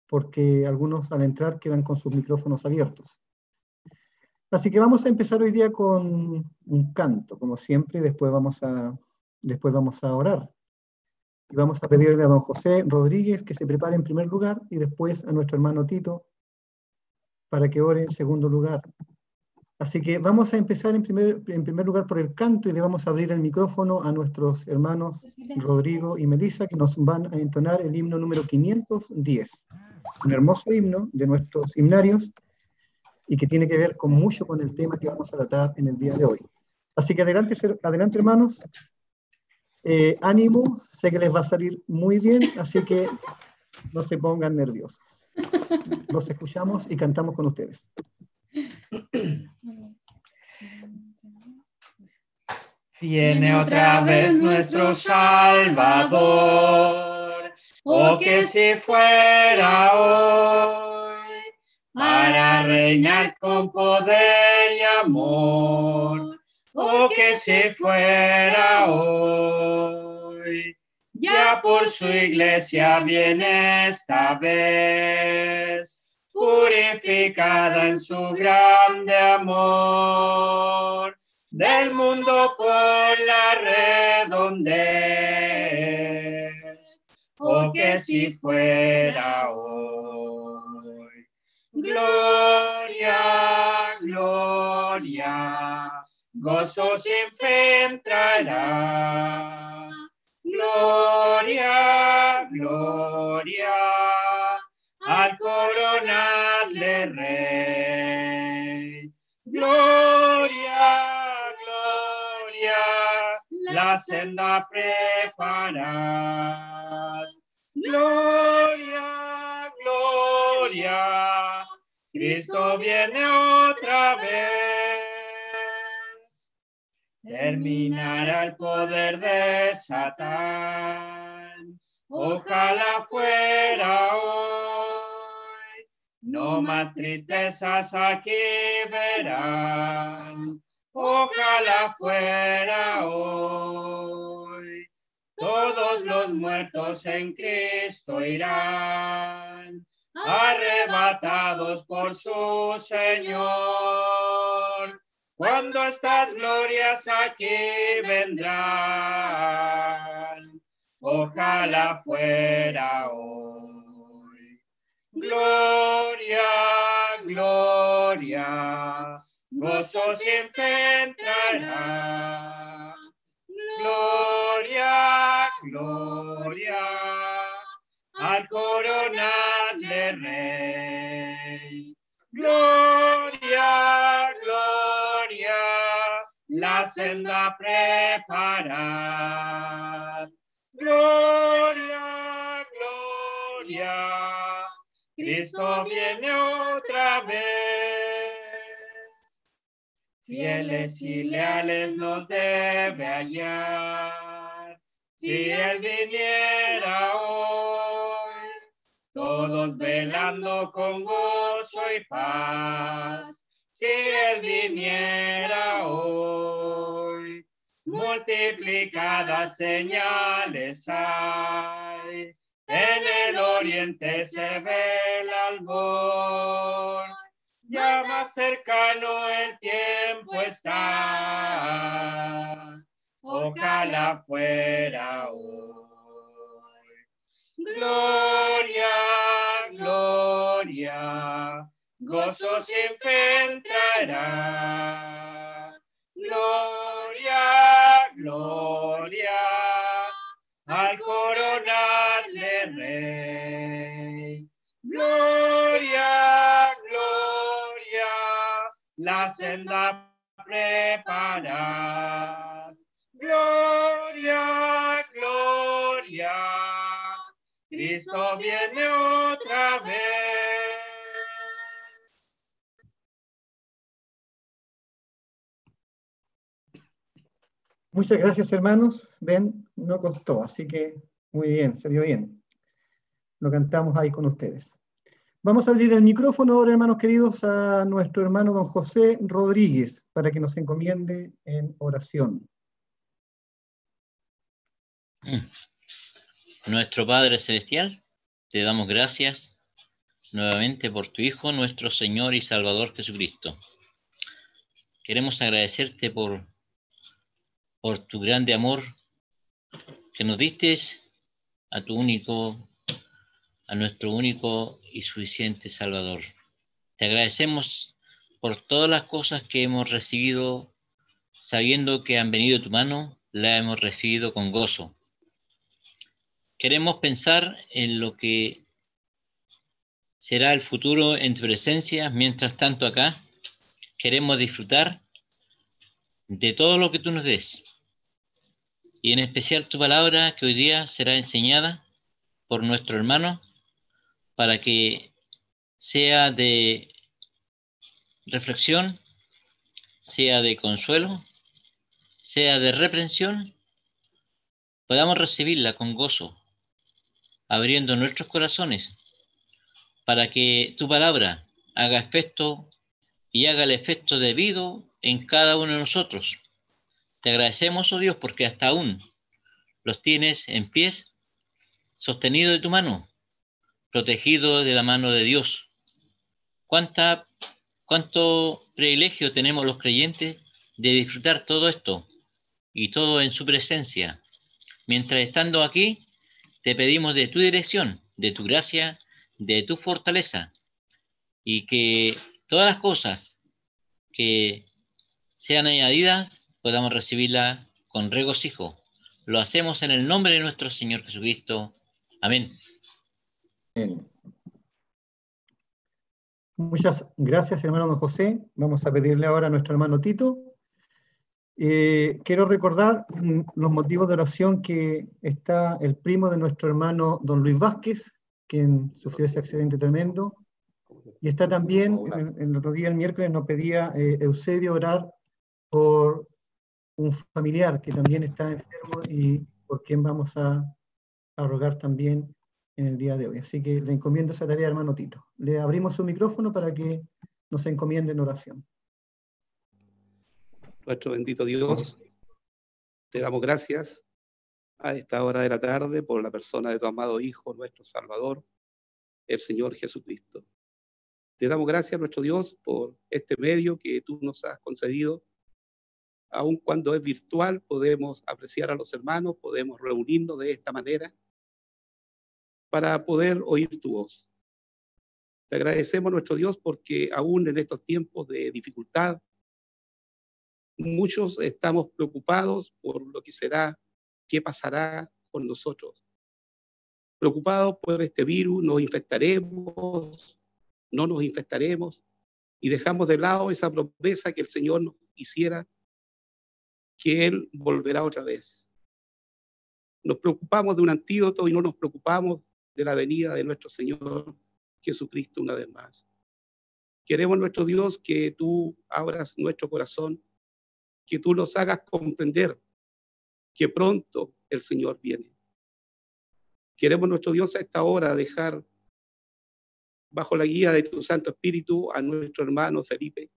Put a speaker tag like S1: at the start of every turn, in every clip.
S1: porque algunos al entrar quedan con sus micrófonos abiertos. Así que vamos a empezar hoy día con un canto, como siempre, y después vamos a orar. Y vamos a pedirle a don José Rodríguez que se prepare en primer lugar, y después a nuestro hermano Tito para que ore en segundo lugar. Así que vamos a empezar en primer lugar por el canto, y le vamos a abrir el micrófono a nuestros hermanos Rodrigo y Melissa, que nos van a entonar el himno número 510. Un hermoso himno de nuestros himnarios, y que tiene que ver mucho con el tema que vamos a tratar en el día de hoy. Así que adelante hermanos, ánimo, sé que les va a salir muy bien, así que no se pongan nerviosos. Los escuchamos y cantamos con ustedes.
S2: Viene otra vez nuestro Salvador, oh que si fuera hoy, para reinar con poder y amor, oh que si fuera hoy. Ya por su iglesia viene esta vez, purificada en su grande amor, del mundo por la redondez, oh que si fuera hoy. Gloria, gloria, gozo sin fin entrará. Gloria, gloria, al coronarle rey. Gloria, gloria, la senda preparad. Gloria, gloria, Cristo viene otra vez. Terminará el poder de Satán. Ojalá fuera hoy. No más tristezas aquí verán. Ojalá fuera hoy. Todos los muertos en Cristo irán, arrebatados por su Señor. Cuando estas glorias aquí vendrán, ojalá fuera hoy. Gloria, gloria, gozo sin fin entrará. Gloria, gloria, al coronarle rey. Gloria, gloria, la senda preparad. Gloria, gloria, Cristo viene otra vez. Fieles y leales nos debe hallar, si Él viniera hoy, todos velando con gozo y paz, si Él viniera hoy. Multiplicadas señales hay, en el oriente se ve el albor, ya más cercano el tiempo está, ojalá fuera hoy. Gloria, gloria, gozo sin fin entrará. Gloria, gloria, al coronarle rey. Gloria, gloria, la senda preparad. Gloria, gloria, Cristo viene otra vez.
S1: Muchas gracias, hermanos. Ven, no costó, así que muy bien, se vio bien. Lo cantamos ahí con ustedes. Vamos a abrir el micrófono ahora, hermanos queridos, a nuestro hermano don José Rodríguez, para que nos encomiende en oración.
S3: Nuestro Padre Celestial, te damos gracias nuevamente por tu Hijo, nuestro Señor y Salvador Jesucristo. Queremos agradecerte por tu grande amor que nos diste a nuestro único y suficiente Salvador. Te agradecemos por todas las cosas que hemos recibido, sabiendo que han venido de tu mano, las hemos recibido con gozo. Queremos pensar en lo que será el futuro en tu presencia. Mientras tanto acá, queremos disfrutar de todo lo que tú nos des. Y en especial tu palabra, que hoy día será enseñada por nuestro hermano, para que sea de reflexión, sea de consuelo, sea de reprensión, podamos recibirla con gozo, abriendo nuestros corazones, para que tu palabra haga efecto y haga el efecto debido en cada uno de nosotros. Te agradecemos, oh Dios, porque hasta aún los tienes en pies, sostenido de tu mano, protegido de la mano de Dios. Cuánto privilegio tenemos los creyentes de disfrutar todo esto y todo en su presencia. Mientras estando aquí, te pedimos de tu dirección, de tu gracia, de tu fortaleza, y que todas las cosas que sean añadidas podamos recibirlas con regocijo. Lo hacemos en el nombre de nuestro Señor Jesucristo. Amén.
S1: Bien. Muchas gracias, hermano don José. Vamos a pedirle ahora a nuestro hermano Tito. Quiero recordar los motivos de oración, que está el primo de nuestro hermano don Luis Vázquez, quien sufrió ese accidente tremendo, y está también, el otro día, el miércoles, nos pedía Eusebio orar por un familiar que también está enfermo y por quien vamos a rogar también en el día de hoy. Así que le encomiendo esa tarea, hermano Tito. Le abrimos su micrófono para que nos encomiende en oración.
S4: Nuestro bendito Dios, te damos gracias a esta hora de la tarde por la persona de tu amado Hijo, nuestro Salvador, el Señor Jesucristo. Te damos gracias, nuestro Dios, por este medio que tú nos has concedido. Aun cuando es virtual, podemos apreciar a los hermanos, podemos reunirnos de esta manera para poder oír tu voz. Te agradecemos, nuestro Dios, porque aún en estos tiempos de dificultad, muchos estamos preocupados por lo que será, qué pasará con nosotros. Preocupados por este virus, nos infectaremos, no nos infectaremos, y dejamos de lado esa promesa que el Señor nos hiciera, que Él volverá otra vez. Nos preocupamos de un antídoto y no nos preocupamos de la venida de nuestro Señor Jesucristo una vez más. Queremos, nuestro Dios, que tú abras nuestro corazón, que tú nos hagas comprender que pronto el Señor viene. Queremos, nuestro Dios, a esta hora dejar bajo la guía de tu Santo Espíritu a nuestro hermano Felipe,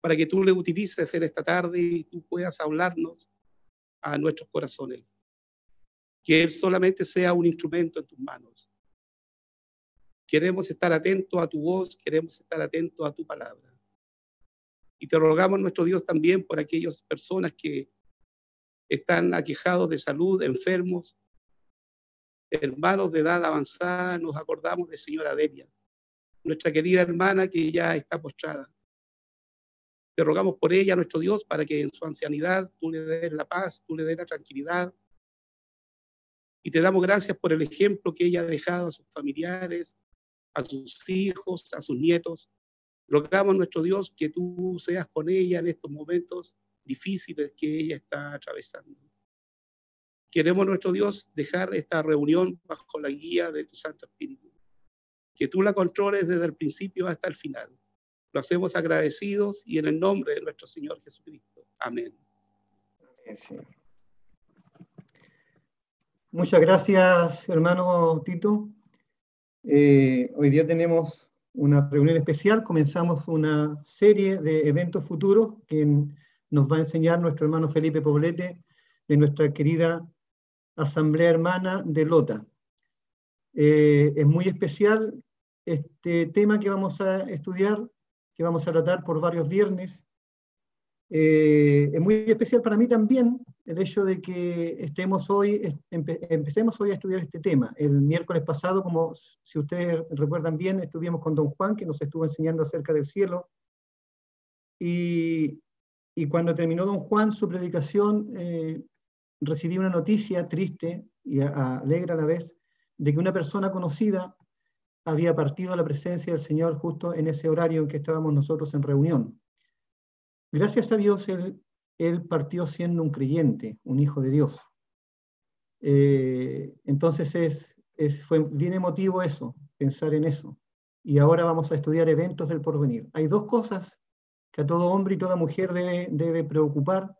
S4: para que tú le utilices en esta tarde y tú puedas hablarnos a nuestros corazones. Que él solamente sea un instrumento en tus manos. Queremos estar atentos a tu voz, queremos estar atentos a tu palabra. Y te rogamos, nuestro Dios, también por aquellas personas que están aquejados de salud, enfermos, hermanos de edad avanzada. Nos acordamos de señora Delia, nuestra querida hermana que ya está postrada. Te rogamos por ella, nuestro Dios, para que en su ancianidad tú le des la paz, tú le des la tranquilidad. Y te damos gracias por el ejemplo que ella ha dejado a sus familiares, a sus hijos, a sus nietos. Rogamos, nuestro Dios, que tú seas con ella en estos momentos difíciles que ella está atravesando. Queremos, nuestro Dios, dejar esta reunión bajo la guía de tu Santo Espíritu. Que tú la controles desde el principio hasta el final. Lo hacemos agradecidos y en el nombre de nuestro Señor Jesucristo. Amén.
S1: Sí. Muchas gracias, hermano Tito. Hoy día tenemos una reunión especial. Comenzamos una serie de eventos futuros que nos va a enseñar nuestro hermano Felipe Poblete, de nuestra querida Asamblea Hermana de Lota. Es muy especial este tema que vamos a estudiar, que vamos a tratar por varios viernes. Es muy especial para mí también el hecho de que empecemos hoy a estudiar este tema. El miércoles pasado, como si ustedes recuerdan bien, estuvimos con don Juan, que nos estuvo enseñando acerca del cielo, y cuando terminó don Juan su predicación, recibí una noticia triste y alegre a la vez, de que una persona conocida había partido a la presencia del Señor justo en ese horario en que estábamos nosotros en reunión. Gracias a Dios, él partió siendo un creyente, un hijo de Dios. Entonces fue bien emotivo eso, pensar en eso. Y ahora vamos a estudiar eventos del porvenir. Hay dos cosas que a todo hombre y toda mujer debe preocupar.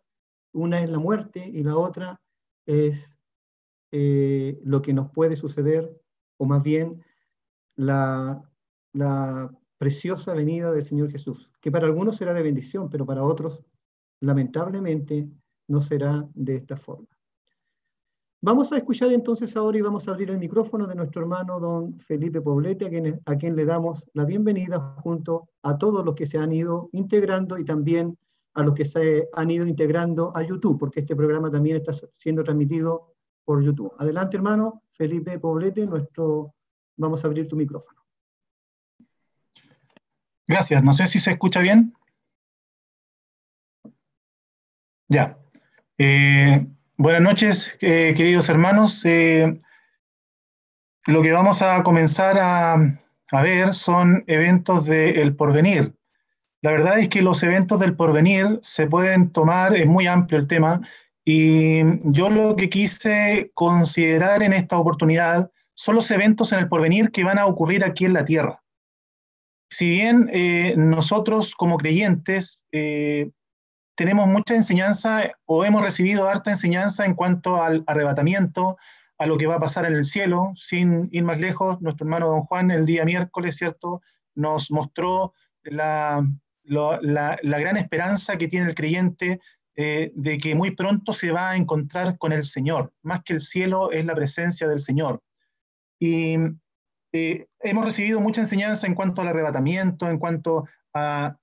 S1: Una es la muerte y la otra es lo que nos puede suceder, o más bien la preciosa venida del Señor Jesús, que para algunos será de bendición, pero para otros, lamentablemente, no será de esta forma. Vamos a escuchar entonces ahora y vamos a abrir el micrófono de nuestro hermano don Felipe Poblete, a quien le damos la bienvenida junto a todos los que se han ido integrando y también a los que se han ido integrando a YouTube, porque este programa también está siendo transmitido por YouTube. Adelante, hermano Felipe Poblete, vamos a abrir tu micrófono.
S5: Gracias, no sé si se escucha bien. Ya. Buenas noches, queridos hermanos. Lo que vamos a comenzar a ver son eventos del porvenir. La verdad es que los eventos del porvenir se pueden tomar, es muy amplio el tema, y yo lo que quise considerar en esta oportunidad son los eventos en el porvenir que van a ocurrir aquí en la tierra. Si bien nosotros como creyentes tenemos mucha enseñanza o hemos recibido harta enseñanza en cuanto al arrebatamiento, a lo que va a pasar en el cielo, sin ir más lejos, nuestro hermano don Juan el día miércoles, ¿cierto?, nos mostró la gran esperanza que tiene el creyente de que muy pronto se va a encontrar con el Señor. Más que el cielo es la presencia del Señor. Y hemos recibido mucha enseñanza en cuanto al arrebatamiento, en cuanto al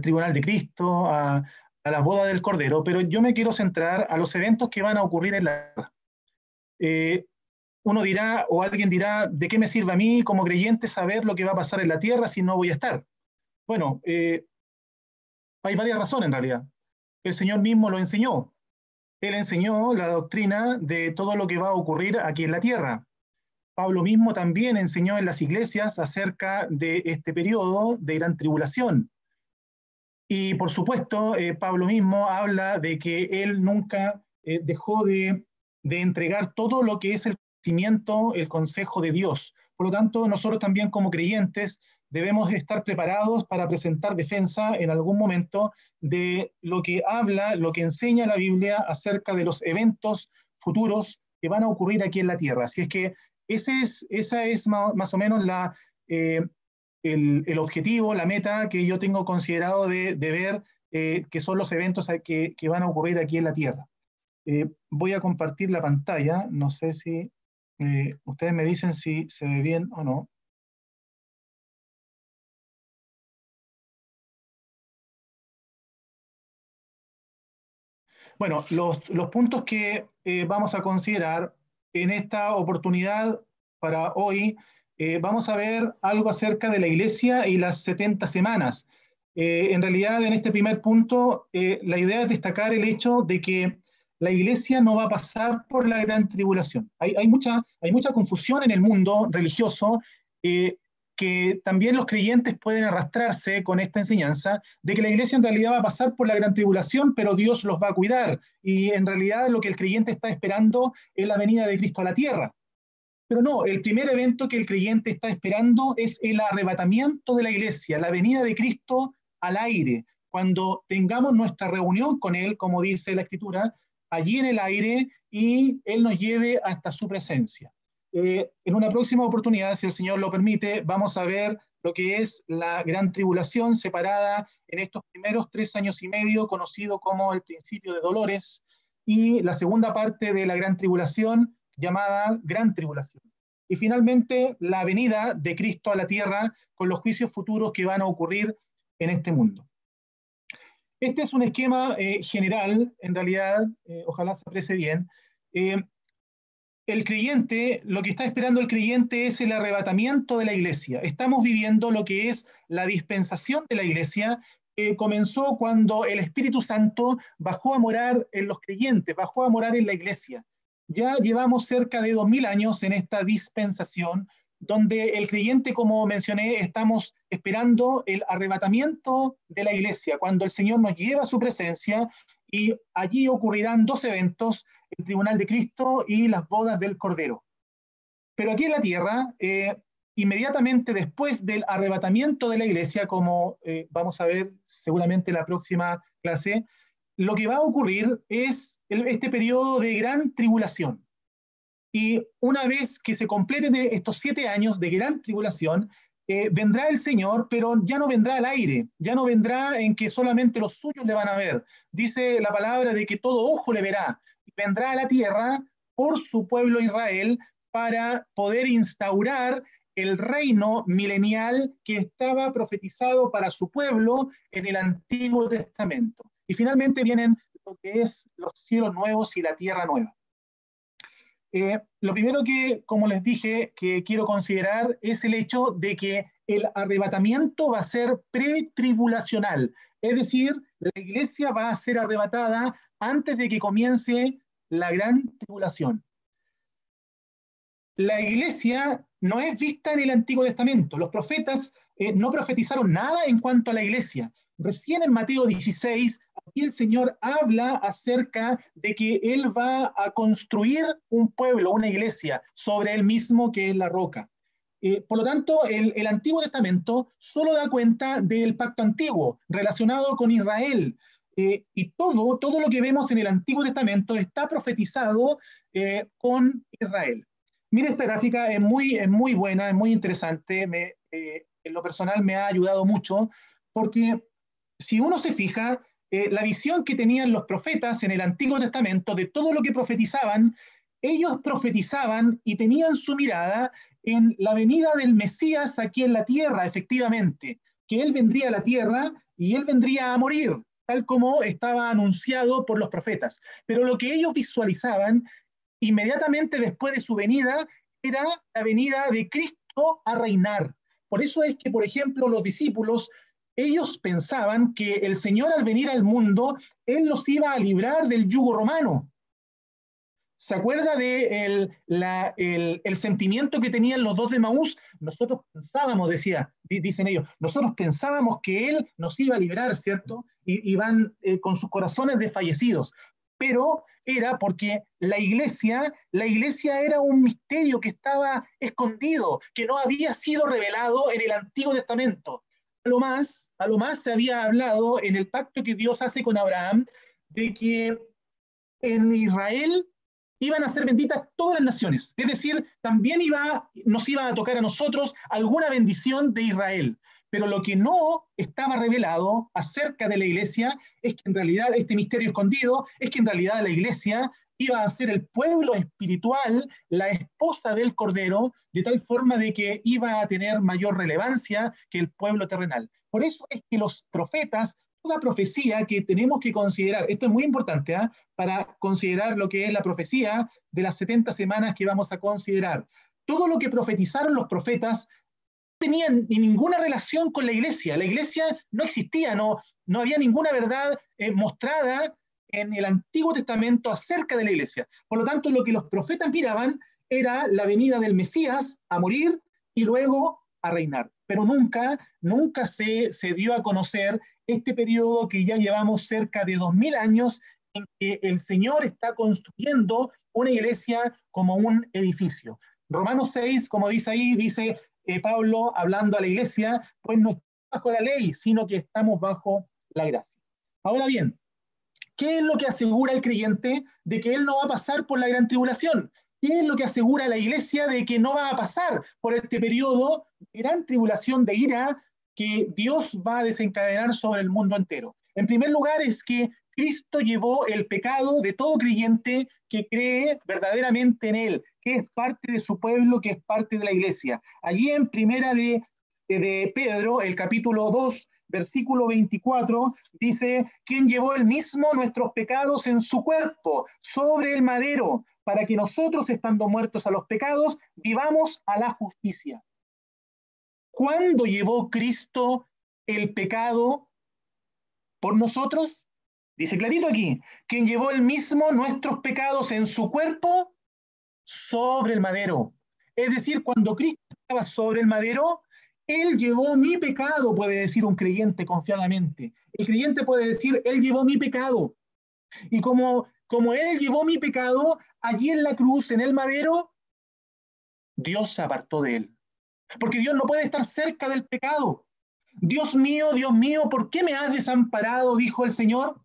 S5: tribunal de Cristo, a la boda del Cordero, pero yo me quiero centrar a los eventos que van a ocurrir en la tierra. Uno dirá, o alguien dirá, ¿de qué me sirve a mí como creyente saber lo que va a pasar en la tierra si no voy a estar? Bueno, hay varias razones en realidad. El Señor mismo lo enseñó. Él enseñó la doctrina de todo lo que va a ocurrir aquí en la tierra. Pablo mismo también enseñó en las iglesias acerca de este periodo de gran tribulación. Y por supuesto, Pablo mismo habla de que él nunca dejó de entregar todo lo que es el conocimiento, el consejo de Dios. Por lo tanto, nosotros también como creyentes debemos estar preparados para presentar defensa en algún momento de lo que habla, lo que enseña la Biblia acerca de los eventos futuros que van a ocurrir aquí en la tierra. Así es que esa es más o menos el objetivo, la meta que yo tengo considerado de ver que son los eventos que van a ocurrir aquí en la tierra. Voy a compartir la pantalla, no sé si ustedes me dicen si se ve bien o no. Bueno, los puntos que vamos a considerar en esta oportunidad para hoy, vamos a ver algo acerca de la iglesia y las 70 semanas. En realidad, en este primer punto, la idea es destacar el hecho de que la iglesia no va a pasar por la gran tribulación. Hay mucha confusión en el mundo religioso, que también los creyentes pueden arrastrarse con esta enseñanza de que la iglesia en realidad va a pasar por la gran tribulación, pero Dios los va a cuidar. Y en realidad lo que el creyente está esperando es la venida de Cristo a la tierra. Pero no, el primer evento que el creyente está esperando es el arrebatamiento de la iglesia, la venida de Cristo al aire. Cuando tengamos nuestra reunión con Él, como dice la Escritura, allí en el aire, y Él nos lleve hasta su presencia. En una próxima oportunidad, si el Señor lo permite, vamos a ver lo que es la gran tribulación separada en estos primeros 3 años y medio, conocido como el principio de dolores, y la segunda parte de la gran tribulación, llamada gran tribulación. y finalmente la venida de Cristo a la tierra con los juicios futuros que van a ocurrir en este mundo. Este es un esquema general, en realidad, ojalá se aprecie bien. El creyente, lo que está esperando el creyente es el arrebatamiento de la iglesia. Estamos viviendo lo que es la dispensación de la iglesia, que comenzó cuando el Espíritu Santo bajó a morar en los creyentes, bajó a morar en la iglesia. Ya llevamos cerca de 2000 años en esta dispensación, donde el creyente, como mencioné, estamos esperando el arrebatamiento de la iglesia, cuando el Señor nos lleva a su presencia, y allí ocurrirán dos eventos: el tribunal de Cristo y las bodas del Cordero. Pero aquí en la tierra, inmediatamente después del arrebatamiento de la iglesia, como vamos a ver seguramente en la próxima clase, lo que va a ocurrir es este periodo de gran tribulación. Y una vez que se completen estos 7 años de gran tribulación, vendrá el Señor, pero ya no vendrá al aire, ya no vendrá en que solamente los suyos le van a ver. Dice la palabra de que todo ojo le verá. Vendrá a la tierra por su pueblo Israel para poder instaurar el reino milenial que estaba profetizado para su pueblo en el Antiguo Testamento. Y finalmente vienen lo que es los cielos nuevos y la tierra nueva. Lo primero que, como les dije, que quiero considerar es el hecho de que el arrebatamiento va a ser pretribulacional, es decir, la iglesia va a ser arrebatada antes de que comience la gran tribulación. La iglesia no es vista en el Antiguo Testamento. Los profetas no profetizaron nada en cuanto a la iglesia. Recién en Mateo 16, aquí el Señor habla acerca de que Él va a construir un pueblo, una iglesia, sobre Él mismo, que es la roca. Por lo tanto, el Antiguo Testamento solo da cuenta del pacto antiguo, relacionado con Israel. Y todo lo que vemos en el Antiguo Testamento está profetizado con Israel. Mira, esta gráfica es muy buena, es muy interesante. En lo personal me ha ayudado mucho, porque si uno se fija, la visión que tenían los profetas en el Antiguo Testamento de todo lo que profetizaban, ellos profetizaban y tenían su mirada en la venida del Mesías aquí en la tierra, efectivamente, que Él vendría a la tierra y Él vendría a morir, tal como estaba anunciado por los profetas. Pero lo que ellos visualizaban inmediatamente después de su venida era la venida de Cristo a reinar. Por eso es que, por ejemplo, los discípulos, ellos pensaban que el Señor, al venir al mundo, Él los iba a librar del yugo romano. ¿Se acuerda de el sentimiento que tenían los dos de Emaús? Nosotros pensábamos, dicen ellos, nosotros pensábamos que Él nos iba a librar, ¿cierto? Y van con sus corazones desfallecidos. Pero era porque la iglesia era un misterio que estaba escondido, que no había sido revelado en el Antiguo Testamento. A lo más se había hablado en el pacto que Dios hace con Abraham, de que en Israel iban a ser benditas todas las naciones. Es decir, también nos iba a tocar a nosotros alguna bendición de Israel. Pero lo que no estaba revelado acerca de la iglesia es que en realidad este misterio escondido es que en realidad la iglesia iba a ser el pueblo espiritual, la esposa del Cordero, de tal forma de que iba a tener mayor relevancia que el pueblo terrenal. Por eso es que los profetas, toda profecía que tenemos que considerar, esto es muy importante, para considerar lo que es la profecía de las 70 semanas que vamos a considerar. Todo lo que profetizaron los profetas tenían ninguna relación con la iglesia no existía, no había ninguna verdad mostrada en el Antiguo Testamento acerca de la iglesia. Por lo tanto, lo que los profetas miraban era la venida del Mesías a morir y luego a reinar. Pero nunca se dio a conocer este periodo que ya llevamos cerca de 2000 años en que el Señor está construyendo una iglesia como un edificio. Romanos 6, como dice ahí, dice Pablo hablando a la iglesia, pues no estamos bajo la ley, sino que estamos bajo la gracia. Ahora bien, ¿qué es lo que asegura el creyente de que él no va a pasar por la gran tribulación? ¿Qué es lo que asegura la iglesia de que no va a pasar por este periodo de gran tribulación de ira que Dios va a desencadenar sobre el mundo entero? En primer lugar es que Cristo llevó el pecado de todo creyente que cree verdaderamente en Él, que es parte de su pueblo, que es parte de la iglesia. Allí en primera de Pedro, el capítulo 2, versículo 24, dice, quien llevó él mismo nuestros pecados en su cuerpo, sobre el madero, para que nosotros, estando muertos a los pecados, vivamos a la justicia. ¿Cuándo llevó Cristo el pecado por nosotros? Dice clarito aquí, quien llevó él mismo nuestros pecados en su cuerpo sobre el madero. Es decir, cuando Cristo estaba sobre el madero, Él llevó mi pecado, puede decir un creyente confiadamente. El creyente puede decir, Él llevó mi pecado. Y como Él llevó mi pecado, allí en la cruz, en el madero, Dios se apartó de Él. Porque Dios no puede estar cerca del pecado. Dios mío, ¿por qué me has desamparado? Dijo el Señor.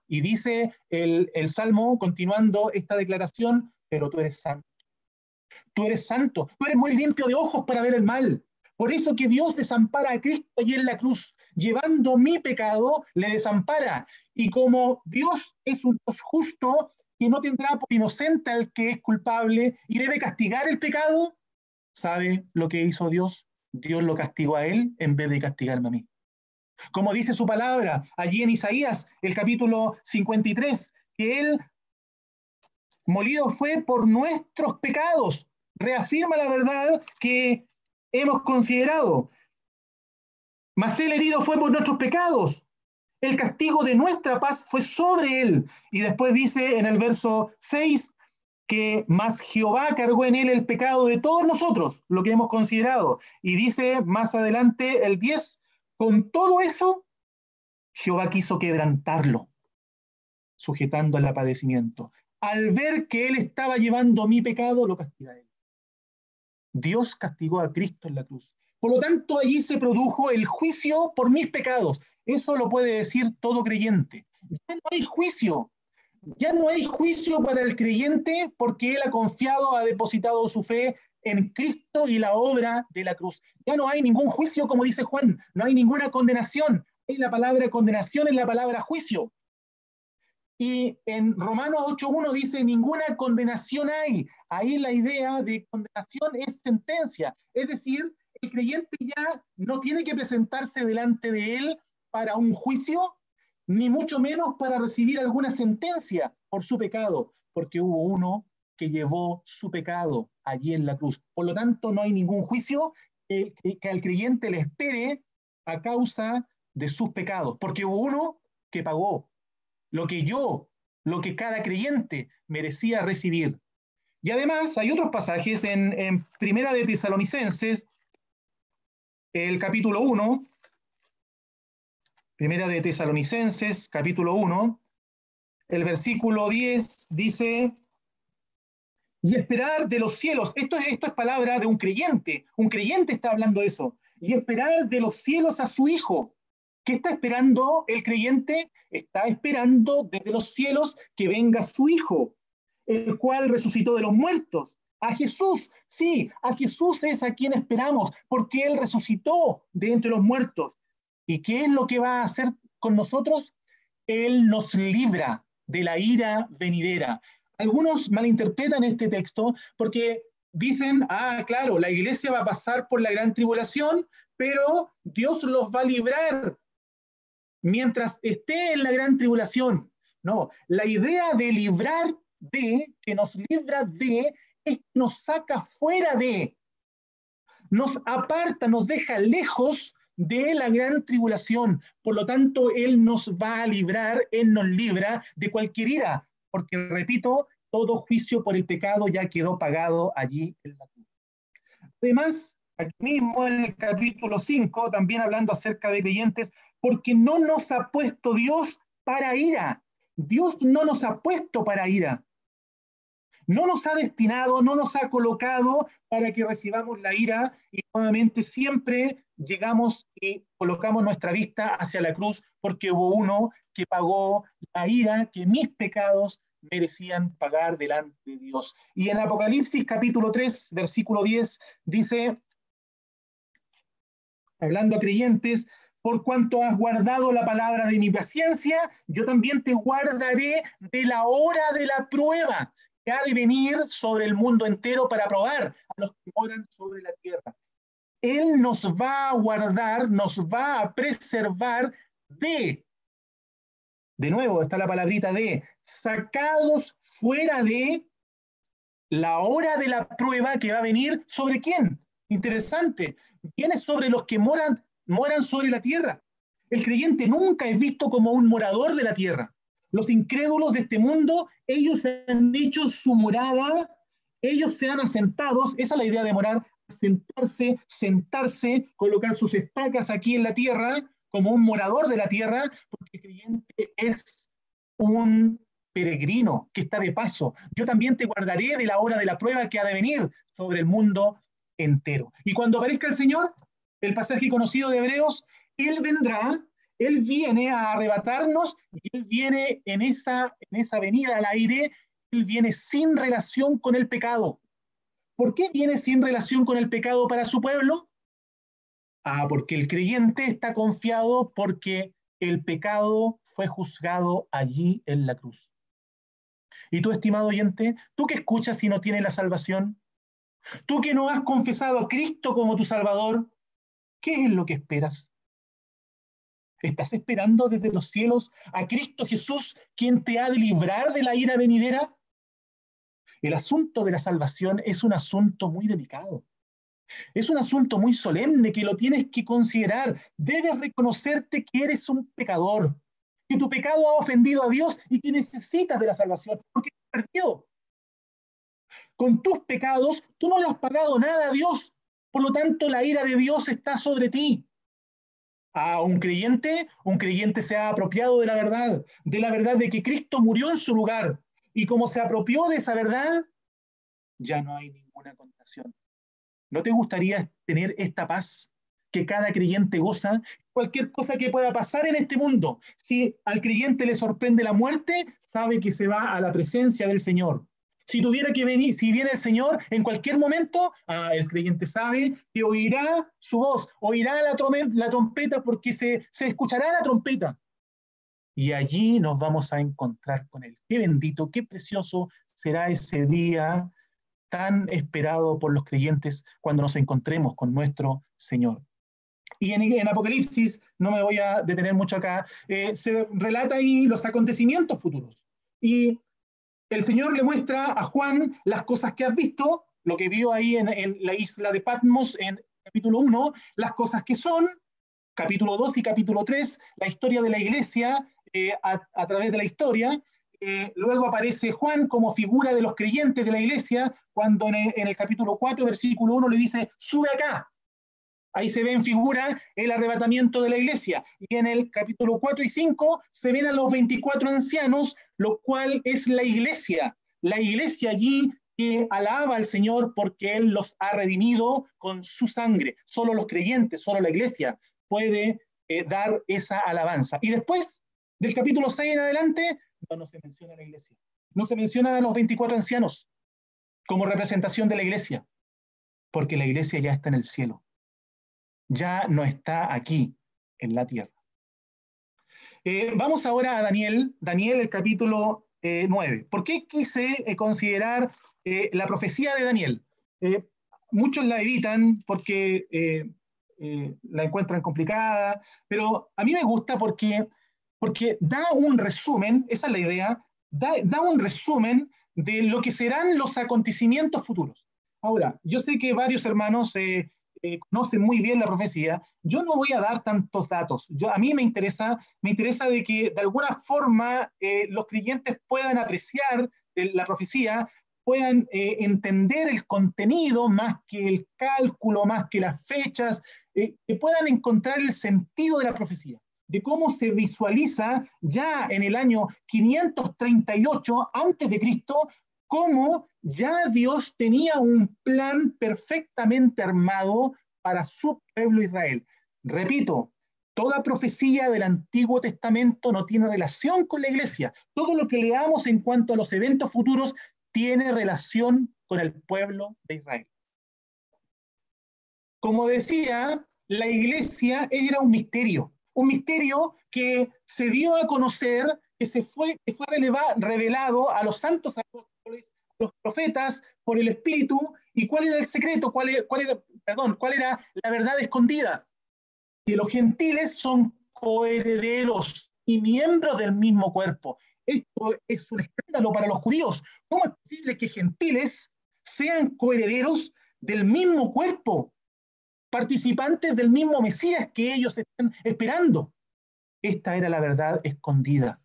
S5: Y dice el Salmo, continuando esta declaración, pero tú eres santo. Tú eres santo, tú eres muy limpio de ojos para ver el mal. Por eso que Dios desampara a Cristo allí en la cruz, llevando mi pecado, le desampara. Y como Dios es un Dios justo, que no tendrá por inocente al que es culpable y debe castigar el pecado, ¿sabe lo que hizo Dios? Dios lo castigó a él en vez de castigarme a mí. Como dice su palabra allí en Isaías, el capítulo 53, que él molido fue por nuestros pecados. Reafirma la verdad que hemos considerado. Mas él herido fue por nuestros pecados. El castigo de nuestra paz fue sobre él. Y después dice en el verso 6 que más Jehová cargó en él el pecado de todos nosotros, lo que hemos considerado. Y dice más adelante el 10, con todo eso, Jehová quiso quebrantarlo, sujetando al padecimiento. Al ver que él estaba llevando mi pecado, lo castiga a él. Dios castigó a Cristo en la cruz. Por lo tanto, allí se produjo el juicio por mis pecados. Eso lo puede decir todo creyente. Ya no hay juicio. Ya no hay juicio para el creyente porque él ha confiado, ha depositado su fe en Cristo y la obra de la cruz. Ya no hay ningún juicio, como dice Juan. No hay ninguna condenación. La palabra condenación es la palabra juicio. Y en Romanos 8.1 dice, ninguna condenación hay. Ahí la idea de condenación es sentencia. Es decir, el creyente ya no tiene que presentarse delante de él para un juicio, ni mucho menos para recibir alguna sentencia por su pecado, porque hubo uno que llevó su pecado allí en la cruz. Por lo tanto, no hay ningún juicio que al creyente le espere a causa de sus pecados, porque hubo uno que pagó lo que cada creyente merecía recibir. Y además hay otros pasajes en Primera de Tesalonicenses, el capítulo 1, Primera de Tesalonicenses, capítulo 1, el versículo 10 dice, y esperar de los cielos, esto es palabra de un creyente está hablando de eso, y esperar de los cielos a su Hijo. ¿Qué está esperando el creyente? Está esperando desde los cielos que venga su Hijo, el cual resucitó de los muertos. A Jesús, sí, a Jesús es a quien esperamos, porque Él resucitó de entre los muertos. ¿Y qué es lo que va a hacer con nosotros? Él nos libra de la ira venidera. Algunos malinterpretan este texto porque dicen, claro, la iglesia va a pasar por la gran tribulación, pero Dios los va a librar mientras esté en la gran tribulación. No, la idea de librar de, que nos libra de, es que nos saca fuera de, nos aparta, nos deja lejos de la gran tribulación. Por lo tanto, Él nos va a librar, Él nos libra de cualquier ira, porque, repito, todo juicio por el pecado ya quedó pagado allí en la cruz. Además, aquí mismo en el capítulo 5, también hablando acerca de creyentes, porque no nos ha puesto Dios para ira. Dios no nos ha puesto para ira. No nos ha destinado, no nos ha colocado para que recibamos la ira y nuevamente siempre llegamos y colocamos nuestra vista hacia la cruz porque hubo uno que pagó la ira que mis pecados merecían pagar delante de Dios. Y en Apocalipsis capítulo 3, versículo 10, dice, hablando a creyentes, Por cuanto has guardado la palabra de mi paciencia, yo también te guardaré de la hora de la prueba que ha de venir sobre el mundo entero para probar a los que moran sobre la tierra. Él nos va a guardar, nos va a preservar de nuevo está la palabrita de, sacados fuera de la hora de la prueba que va a venir ¿sobre quién? Interesante, viene sobre los que moran sobre la tierra. El creyente nunca es visto como un morador de la tierra. Los incrédulos de este mundo, ellos han hecho su morada, ellos se han asentado, esa es la idea de morar, sentarse, colocar sus estacas aquí en la tierra, como un morador de la tierra, porque el creyente es un peregrino que está de paso. Yo también te guardaré de la hora de la prueba que ha de venir sobre el mundo entero. Y cuando aparezca el Señor, el pasaje conocido de Hebreos, Él vendrá, Él viene a arrebatarnos y Él viene en esa venida al aire, Él viene sin relación con el pecado. ¿Por qué viene sin relación con el pecado para su pueblo? Porque el creyente está confiado porque el pecado fue juzgado allí en la cruz. Y tú, estimado oyente, tú que escuchas y no tienes la salvación, tú que no has confesado a Cristo como tu Salvador, ¿qué es lo que esperas? ¿Estás esperando desde los cielos a Cristo Jesús, quien te ha de librar de la ira venidera? El asunto de la salvación es un asunto muy delicado. Es un asunto muy solemne que lo tienes que considerar. Debes reconocerte que eres un pecador, que tu pecado ha ofendido a Dios y que necesitas de la salvación, porque te has perdido. Con tus pecados, tú no le has pagado nada a Dios. Por lo tanto, la ira de Dios está sobre ti. A un creyente se ha apropiado de la verdad de que Cristo murió en su lugar. Y como se apropió de esa verdad, ya no hay ninguna condenación. ¿No te gustaría tener esta paz que cada creyente goza? Cualquier cosa que pueda pasar en este mundo, si al creyente le sorprende la muerte, sabe que se va a la presencia del Señor. Si tuviera que venir, si viene el Señor en cualquier momento, el creyente sabe que oirá su voz, oirá la trompeta porque se escuchará la trompeta. Y allí nos vamos a encontrar con Él. Qué bendito, qué precioso será ese día tan esperado por los creyentes cuando nos encontremos con nuestro Señor. Y en Apocalipsis, no me voy a detener mucho acá, se relata ahí los acontecimientos futuros. Y el Señor le muestra a Juan las cosas que has visto, lo que vio ahí en la isla de Patmos en capítulo 1, las cosas que son, capítulo 2 y capítulo 3, la historia de la iglesia a través de la historia. Luego aparece Juan como figura de los creyentes de la iglesia, cuando en el capítulo 4, versículo 1, le dice, sube acá. Ahí se ve en figura el arrebatamiento de la iglesia. Y en el capítulo 4 y 5 se ven a los 24 ancianos, lo cual es la iglesia. La iglesia allí que alaba al Señor porque Él los ha redimido con su sangre. Solo los creyentes, solo la iglesia puede dar esa alabanza. Y después, del capítulo 6 en adelante, no se menciona a la iglesia. No se mencionan a los 24 ancianos como representación de la iglesia, porque la iglesia ya está en el cielo. Ya no está aquí, en la tierra. Vamos ahora a Daniel, el capítulo 9. ¿Por qué quise considerar la profecía de Daniel? Muchos la evitan porque la encuentran complicada, pero a mí me gusta porque da un resumen, esa es la idea, da un resumen de lo que serán los acontecimientos futuros. Ahora, yo sé que varios hermanos conocen muy bien la profecía. Yo no voy a dar tantos datos. A mí me interesa de que de alguna forma los creyentes puedan apreciar la profecía, puedan entender el contenido más que el cálculo, más que las fechas, que puedan encontrar el sentido de la profecía, de cómo se visualiza ya en el año 538 antes de Cristo, cómo ya Dios tenía un plan perfectamente armado para su pueblo Israel. Repito, toda profecía del Antiguo Testamento no tiene relación con la iglesia. Todo lo que leamos en cuanto a los eventos futuros tiene relación con el pueblo de Israel. Como decía, la iglesia era un misterio. un misterio que se dio a conocer, que fue revelado a los santos apóstoles, los profetas, por el Espíritu. ¿Y cuál era el secreto? ¿Cuál era la verdad escondida? Que los gentiles son coherederos y miembros del mismo cuerpo. Esto es un escándalo para los judíos. ¿Cómo es posible que gentiles sean coherederos del mismo cuerpo, participantes del mismo Mesías que ellos están esperando? Esta era la verdad escondida,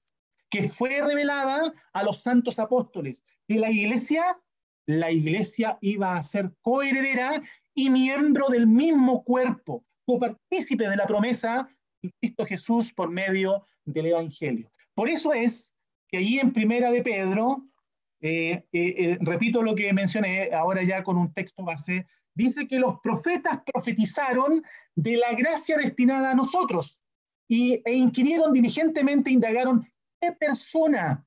S5: que fue revelada a los santos apóstoles. Y la iglesia iba a ser coheredera y miembro del mismo cuerpo, copartícipe de la promesa de Cristo Jesús por medio del Evangelio. Por eso es que allí en Primera de Pedro, repito lo que mencioné ahora ya con un texto base, dice que los profetas profetizaron de la gracia destinada a nosotros e inquirieron diligentemente, indagaron qué persona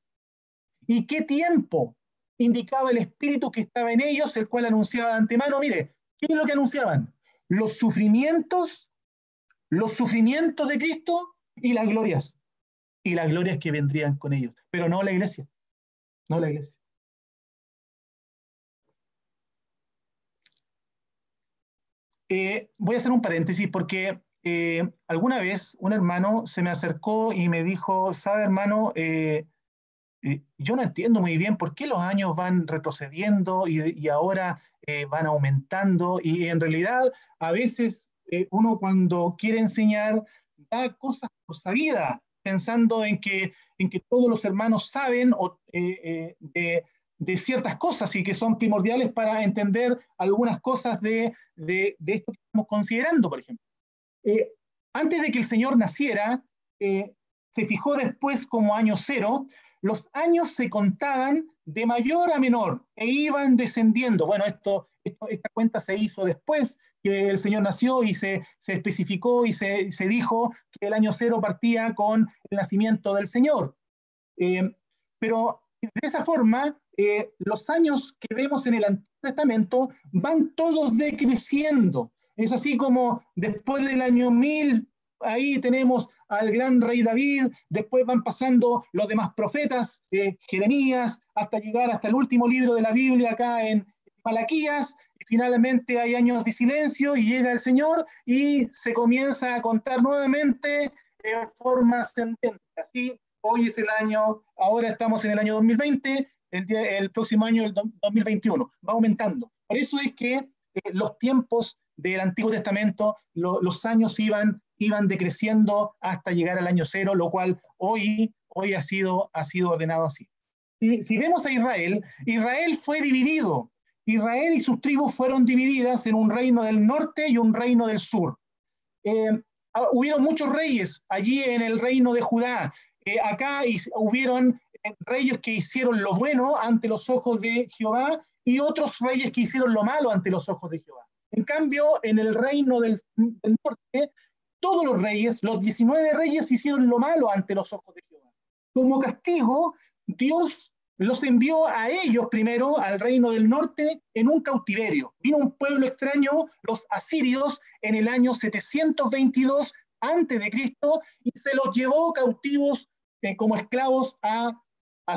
S5: y qué tiempo indicaba el Espíritu que estaba en ellos, el cual anunciaba de antemano. Mire, ¿qué es lo que anunciaban? Los sufrimientos de Cristo y las glorias que vendrían con ellos, pero no la iglesia, no la iglesia. Voy a hacer un paréntesis porque alguna vez un hermano se me acercó y me dijo, ¿sabe, hermano? Yo no entiendo muy bien por qué los años van retrocediendo y ahora van aumentando, y en realidad a veces uno cuando quiere enseñar da cosas por sabida, pensando en que todos los hermanos saben de ciertas cosas y que son primordiales para entender algunas cosas de esto que estamos considerando, por ejemplo. Antes de que el Señor naciera, se fijó después como año cero. Los años se contaban de mayor a menor e iban descendiendo. Bueno, esta cuenta se hizo después que el Señor nació y se especificó y se dijo que el año cero partía con el nacimiento del Señor. Pero de esa forma, los años que vemos en el Antiguo Testamento van todos decreciendo. Es así como después del año 1000, ahí tenemos al gran rey David, después van pasando los demás profetas, Jeremías, hasta llegar hasta el último libro de la Biblia acá en Malaquías, y finalmente hay años de silencio y llega el Señor y se comienza a contar nuevamente en forma ascendente. Así, hoy es el año, ahora estamos en el año 2020, el próximo año el 2021, va aumentando. Por eso es que los tiempos del Antiguo Testamento, los años iban decreciendo hasta llegar al año cero, lo cual hoy ha sido ordenado así. Si vemos a Israel fue dividido. Israel y sus tribus fueron divididas en un reino del norte y un reino del sur. Hubieron muchos reyes allí en el reino de Judá. Acá hubieron reyes que hicieron lo bueno ante los ojos de Jehová y otros reyes que hicieron lo malo ante los ojos de Jehová. En cambio, en el reino del norte, todos los reyes, los 19 reyes, hicieron lo malo ante los ojos de Jehová. Como castigo, Dios los envió a ellos primero, al reino del norte, en un cautiverio. Vino un pueblo extraño, los asirios, en el año 722 a.C., y se los llevó cautivos como esclavos a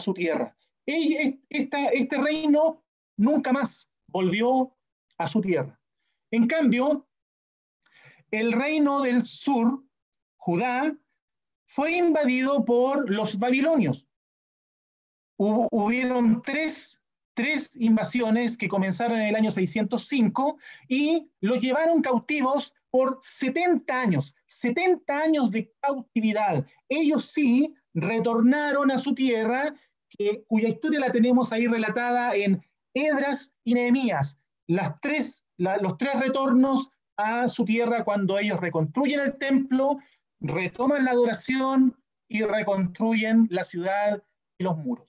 S5: su tierra. Este reino nunca más volvió a su tierra. En cambio, el reino del sur, Judá, fue invadido por los babilonios. Hubieron tres invasiones que comenzaron en el año 605 y los llevaron cautivos por 70 años de cautividad. Ellos sí retornaron a su tierra, cuya historia la tenemos ahí relatada en Esdras y Nehemías. Los tres retornos a su tierra cuando ellos reconstruyen el templo, retoman la adoración y reconstruyen la ciudad y los muros.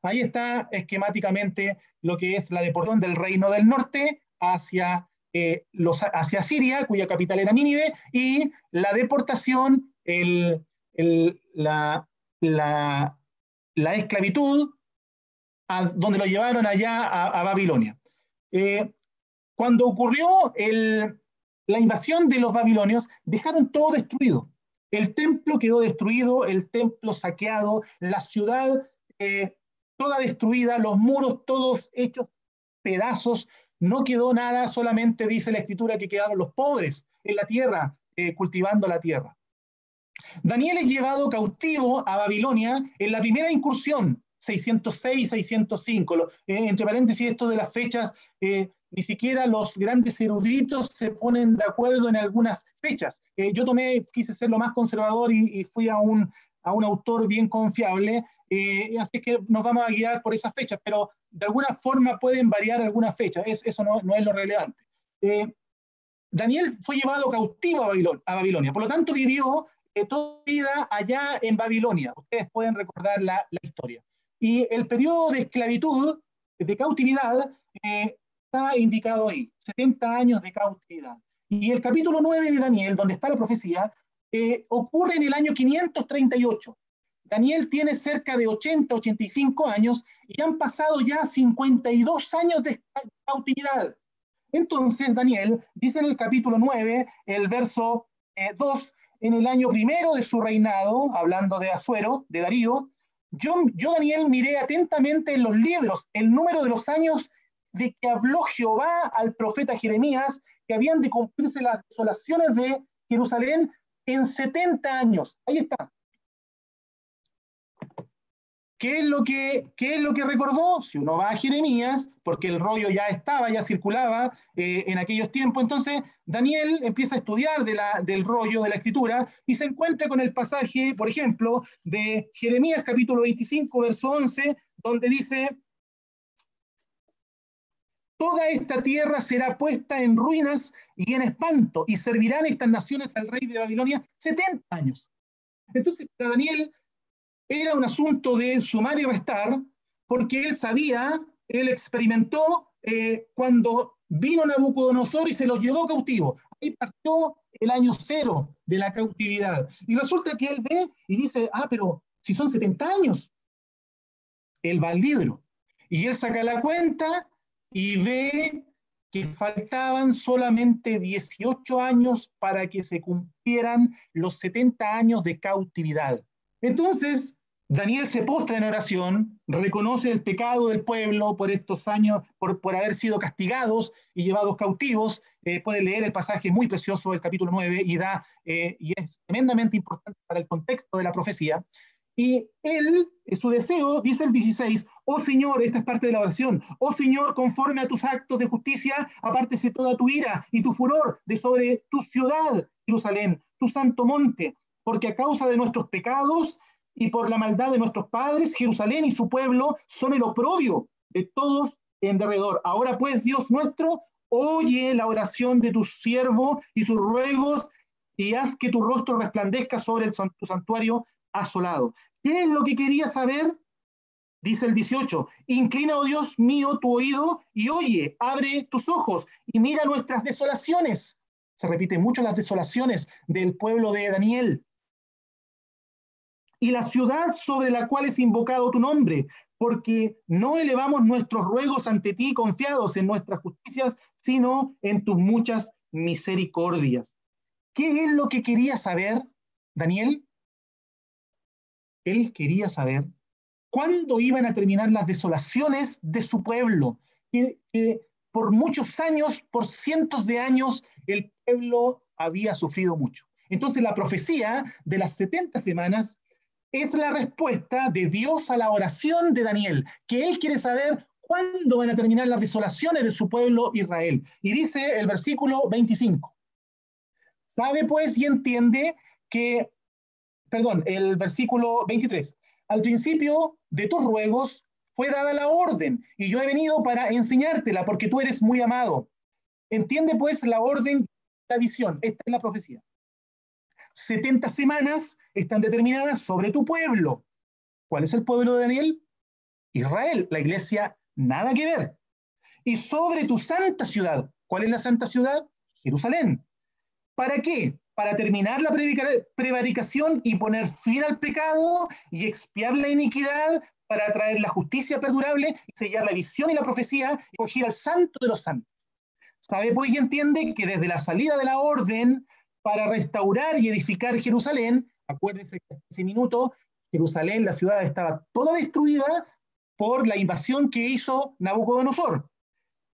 S5: Ahí está esquemáticamente lo que es la deportación del reino del norte hacia Siria, cuya capital era Nínive, y la deportación, la esclavitud, donde lo llevaron allá a Babilonia. Cuando ocurrió la invasión de los babilonios, dejaron todo destruido. El templo quedó destruido, el templo saqueado, la ciudad toda destruida, los muros todos hechos pedazos, no quedó nada, solamente dice la Escritura que quedaron los pobres en la tierra, cultivando la tierra. Daniel es llevado cautivo a Babilonia en la primera incursión, 606-605. Entre paréntesis, esto de las fechas, ni siquiera los grandes eruditos se ponen de acuerdo en algunas fechas. Yo quise ser lo más conservador y fui a un autor bien confiable, así que nos vamos a guiar por esas fechas, pero de alguna forma pueden variar algunas fechas, eso no es lo relevante. Daniel fue llevado cautivo a Babilonia, por lo tanto vivió toda vida allá en Babilonia. Ustedes pueden recordar la historia. Y el periodo de esclavitud, de cautividad, está indicado ahí, 70 años de cautividad. Y el capítulo 9 de Daniel, donde está la profecía, ocurre en el año 538. Daniel tiene cerca de 80-85 años y han pasado ya 52 años de cautividad. Entonces Daniel dice en el capítulo 9, el verso 2, en el año primero de su reinado, hablando de Asuero, de Darío, yo Daniel miré atentamente en los libros el número de los años de que habló Jehová al profeta Jeremías, que habían de cumplirse las desolaciones de Jerusalén en 70 años. Ahí está. ¿Qué es lo que recordó? Si uno va a Jeremías, porque el rollo ya circulaba en aquellos tiempos, entonces Daniel empieza a estudiar del rollo de la escritura y se encuentra con el pasaje, por ejemplo, de Jeremías capítulo 25, verso 11, donde dice: toda esta tierra será puesta en ruinas y en espanto, y servirán estas naciones al rey de Babilonia 70 años. Entonces, para Daniel era un asunto de sumar y restar, porque él experimentó cuando vino Nabucodonosor y se los llevó cautivo. Ahí partió el año 0 de la cautividad. Y resulta que él ve y dice: pero si son 70 años. Él va al libro y él saca la cuenta y ve que faltaban solamente 18 años para que se cumplieran los 70 años de cautividad. Entonces, Daniel se postra en oración, reconoce el pecado del pueblo por estos años, por haber sido castigados y llevados cautivos. Puede leer el pasaje muy precioso del capítulo 9 y es tremendamente importante para el contexto de la profecía. Y él, su deseo, dice el 16, oh Señor, esta es parte de la oración, oh Señor, conforme a tus actos de justicia, apártese toda tu ira y tu furor de sobre tu ciudad, Jerusalén, tu santo monte, porque a causa de nuestros pecados y por la maldad de nuestros padres, Jerusalén y su pueblo son el oprobio de todos en derredor. Ahora pues, Dios nuestro, oye la oración de tu siervo y sus ruegos, y haz que tu rostro resplandezca sobre tu santuario asolado. ¿Qué es lo que quería saber? Dice el 18, inclina, oh Dios mío, tu oído y oye, abre tus ojos y mira nuestras desolaciones. Se repite mucho las desolaciones del pueblo de Daniel. Y la ciudad sobre la cual es invocado tu nombre, porque no elevamos nuestros ruegos ante ti confiados en nuestras justicias, sino en tus muchas misericordias. ¿Qué es lo que quería saber Daniel? Él quería saber cuándo iban a terminar las desolaciones de su pueblo, que por muchos años, por cientos de años, el pueblo había sufrido mucho. Entonces la profecía de las 70 semanas es la respuesta de Dios a la oración de Daniel, que él quiere saber cuándo van a terminar las desolaciones de su pueblo Israel. Y dice el versículo 25, sabe pues y entiende que, el versículo 23, al principio de tus ruegos fue dada la orden, y yo he venido para enseñártela, porque tú eres muy amado. Entiende pues la orden, la visión, esta es la profecía. 70 semanas están determinadas sobre tu pueblo. ¿Cuál es el pueblo de Daniel? Israel, la iglesia, nada que ver. Y sobre tu santa ciudad. ¿Cuál es la santa ciudad? Jerusalén. ¿Para qué? Para terminar la prevaricación y poner fin al pecado y expiar la iniquidad, para traer la justicia perdurable y sellar la visión y la profecía y coger al santo de los santos. Sabe pues y entiende que desde la salida de la orden para restaurar y edificar Jerusalén. Acuérdense que en ese minuto Jerusalén, la ciudad, estaba toda destruida por la invasión que hizo Nabucodonosor,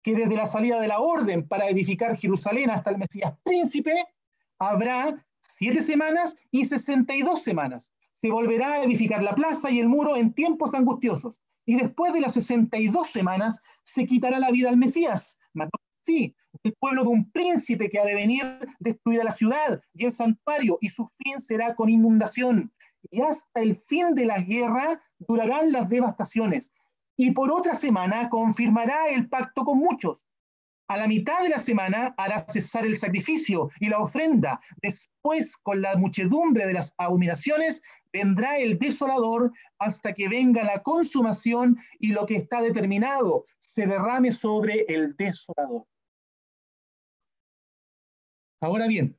S5: que desde la salida de la orden para edificar Jerusalén hasta el Mesías príncipe, habrá 7 semanas y 62 semanas. Se volverá a edificar la plaza y el muro en tiempos angustiosos. Y después de las 62 semanas se quitará la vida al Mesías. Sí, el pueblo de un príncipe que ha de venir destruirá la ciudad y el santuario, y su fin será con inundación. Y hasta el fin de la guerra durarán las devastaciones. Y por otra semana confirmará el pacto con muchos. A la mitad de la semana hará cesar el sacrificio y la ofrenda. Después, con la muchedumbre de las abominaciones, vendrá el desolador hasta que venga la consumación y lo que está determinado se derrame sobre el desolador. Ahora bien,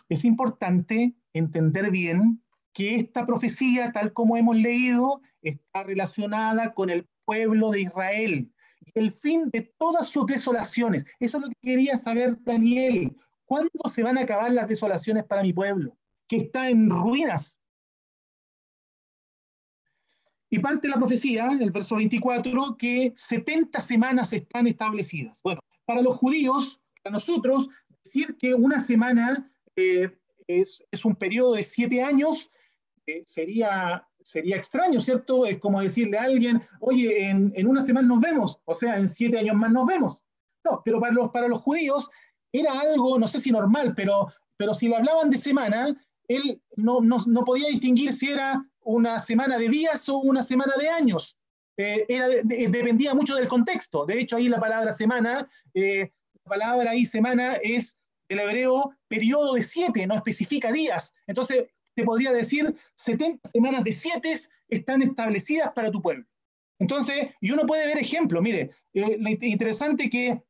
S5: es importante entender bien que esta profecía, tal como hemos leído, está relacionada con el pueblo de Israel y el fin de todas sus desolaciones. Eso es lo que quería saber Daniel. ¿Cuándo se van a acabar las desolaciones para mi pueblo, que está en ruinas? Y parte de la profecía, el verso 24, que 70 semanas están establecidas. Bueno, para los judíos, para nosotros, decir que una semana es un periodo de 7 años sería extraño, ¿cierto? Es como decirle a alguien, oye, en una semana nos vemos, o sea, en 7 años más nos vemos. No, pero para los judíos era algo, no sé si normal, pero si le hablaban de semana, él no podía distinguir si era una semana de días o una semana de años. Dependía mucho del contexto. De hecho, ahí la palabra semana, la palabra ahí semana es del hebreo periodo de 7, no especifica días. Entonces, te podría decir 70 semanas de 7 están establecidas para tu pueblo. Entonces, y uno puede ver ejemplos. Mire, lo interesante que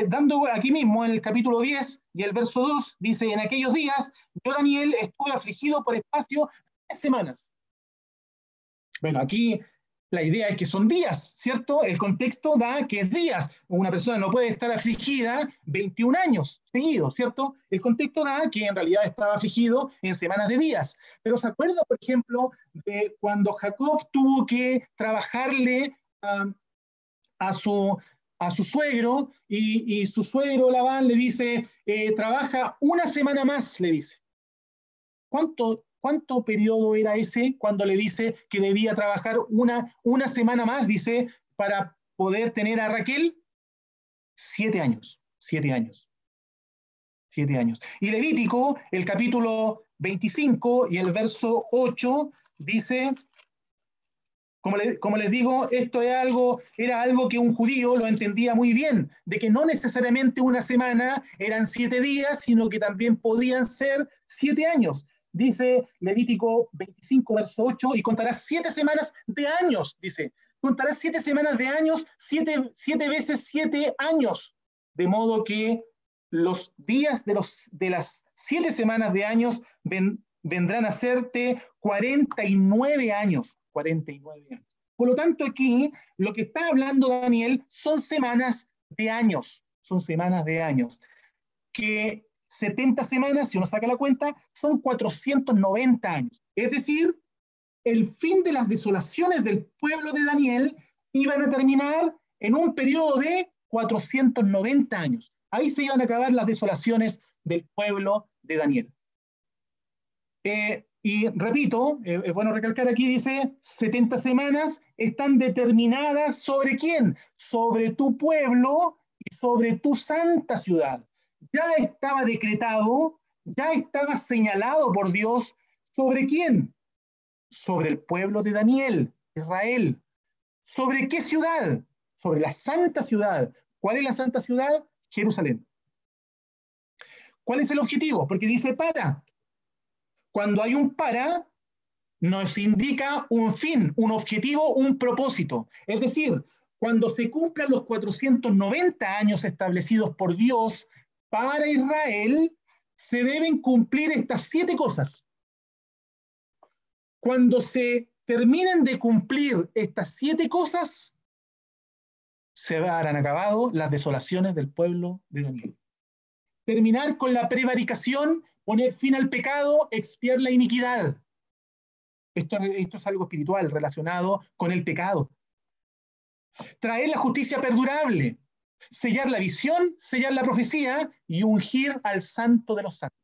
S5: dando aquí mismo en el capítulo 10 y el verso 2, dice, en aquellos días yo, Daniel, estuve afligido por espacio de 3 semanas. Bueno, aquí la idea es que son días, ¿cierto? El contexto da que es días. Una persona no puede estar afligida 21 años seguidos, ¿cierto? El contexto da que en realidad estaba afligido en semanas de días. Pero ¿se acuerda, por ejemplo, de cuando Jacob tuvo que trabajarle a su suegro y su suegro Labán le dice, trabaja una semana más, le dice. ¿Cuánto periodo era ese cuando le dice que debía trabajar una semana más, dice, para poder tener a Raquel? 7 años, 7 años. 7 años. Y Levítico, el capítulo 25 y el verso 8, dice, como les digo, esto era algo que un judío lo entendía muy bien, de que no necesariamente una semana eran 7 días, sino que también podían ser 7 años. Dice Levítico 25, verso 8, y contarás 7 semanas de años, dice. Contarás 7 semanas de años, 7 veces 7 años. De modo que los días de las 7 semanas de años vendrán a serte 49 años. 49 años. Por lo tanto, aquí lo que está hablando Daniel son semanas de años. Son semanas de años. Que 70 semanas, si uno saca la cuenta, son 490 años. Es decir, el fin de las desolaciones del pueblo de Daniel iban a terminar en un periodo de 490 años. Ahí se iban a acabar las desolaciones del pueblo de Daniel. Y repito, es bueno recalcar aquí, dice, 70 semanas están determinadas ¿sobre quién? Sobre tu pueblo y sobre tu santa ciudad. Ya estaba decretado, ya estaba señalado por Dios, ¿sobre quién? Sobre el pueblo de Daniel, Israel. ¿Sobre qué ciudad? Sobre la santa ciudad. ¿Cuál es la santa ciudad? Jerusalén. ¿Cuál es el objetivo? Porque dice para. Cuando hay un para, nos indica un fin, un objetivo, un propósito. Es decir, cuando se cumplan los 490 años establecidos por Dios para Israel, se deben cumplir estas 7 cosas. Cuando se terminen de cumplir estas 7 cosas, se habrán acabado las desolaciones del pueblo de Daniel. Terminar con la prevaricación Poner fin al pecado, expiar la iniquidad. Esto es algo espiritual relacionado con el pecado. Traer la justicia perdurable, sellar la visión, sellar la profecía y ungir al santo de los santos.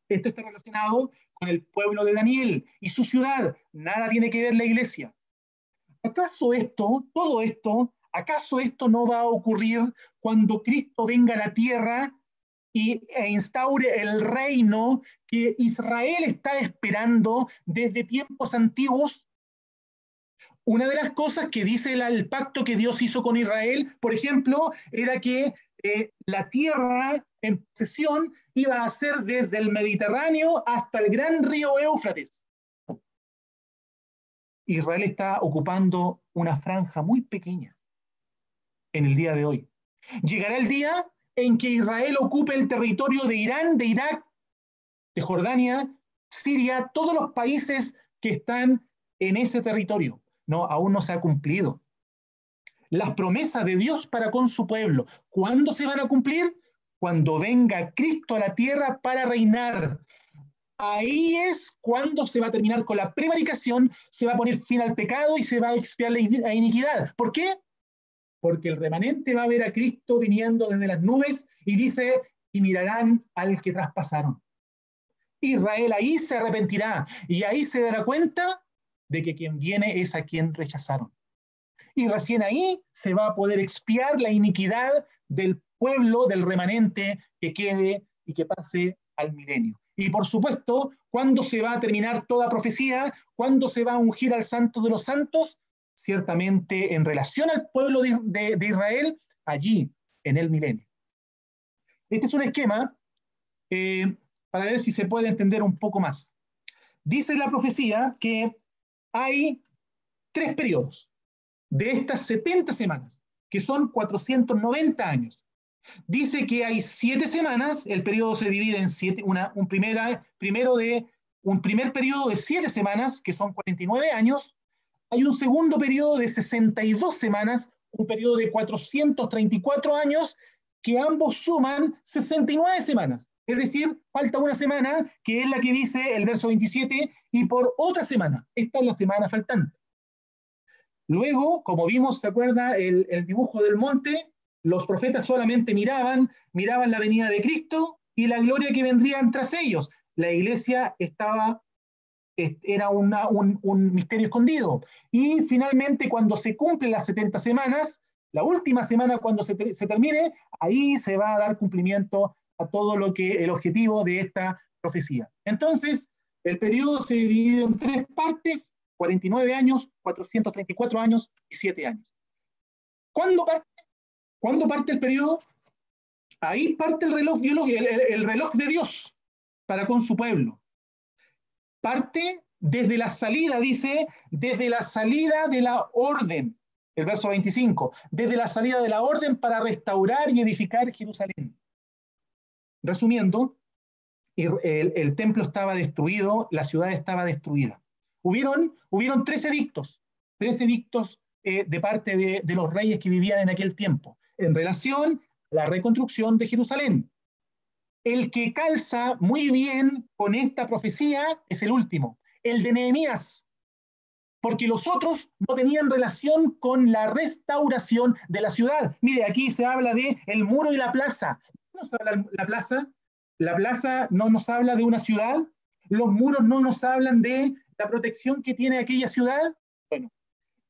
S5: Esto está relacionado con el pueblo de Daniel y su ciudad. Nada tiene que ver la iglesia. ¿Acaso esto no va a ocurrir cuando Cristo venga a la tierra e instaure el reino que Israel está esperando desde tiempos antiguos? Una de las cosas que dice el pacto que Dios hizo con Israel, por ejemplo, era que la tierra en posesión iba a ser desde el Mediterráneo hasta el gran río Éufrates. Israel está ocupando una franja muy pequeña en el día de hoy. Llegará el día en que Israel ocupe el territorio de Irán, de Irak, de Jordania, Siria, todos los países que están en ese territorio. No, aún no se ha cumplido. Las promesas de Dios para con su pueblo, ¿cuándo se van a cumplir? Cuando venga Cristo a la tierra para reinar. Ahí es cuando se va a terminar con la prevaricación, se va a poner fin al pecado y se va a expiar la iniquidad. ¿Por qué? Porque el remanente va a ver a Cristo viniendo desde las nubes y dice, y mirarán al que traspasaron. Israel ahí se arrepentirá y ahí se dará cuenta de que quien viene es a quien rechazaron. Y recién ahí se va a poder expiar la iniquidad del pueblo, del remanente que quede y que pase al milenio. Y por supuesto, ¿cuándo se va a terminar toda profecía? ¿Cuándo se va a ungir al santo de los santos? Ciertamente en relación al pueblo de Israel, allí, en el milenio. Este es un esquema para ver si se puede entender un poco más. Dice la profecía que hay 3 periodos de estas 70 semanas, que son 490 años. Dice que hay 7 semanas, el periodo se divide en 7, un primer periodo de 7 semanas, que son 49 años, hay un segundo periodo de 62 semanas, un periodo de 434 años, que ambos suman 69 semanas. Es decir, falta una semana, que es la que dice el verso 27, y por otra semana. Esta es la semana faltante. Luego, como vimos, ¿se acuerda el dibujo del monte? Los profetas solamente miraban la venida de Cristo y la gloria que vendría tras ellos. La iglesia era un misterio escondido. Y finalmente, cuando se cumplen las 70 semanas, la última semana cuando se termine, ahí se va a dar cumplimiento a todo lo que el objetivo de esta profecía. Entonces, el periodo se divide en 3 partes, 49 años, 434 años y 7 años. ¿Cuándo parte el periodo? Ahí parte el reloj biológico, el reloj de Dios para con su pueblo. Parte desde la salida, dice, desde la salida de la orden, el verso 25, desde la salida de la orden para restaurar y edificar Jerusalén. Resumiendo, el templo estaba destruido, la ciudad estaba destruida. Hubieron 13 edictos de parte de los reyes que vivían en aquel tiempo, en relación a la reconstrucción de Jerusalén. El que calza muy bien con esta profecía es el último, el de Nehemías, porque los otros no tenían relación con la restauración de la ciudad. Mire, aquí se habla de el muro y la plaza. ¿No se habla la plaza? La plaza no nos habla de una ciudad. Los muros no nos hablan de la protección que tiene aquella ciudad. Bueno,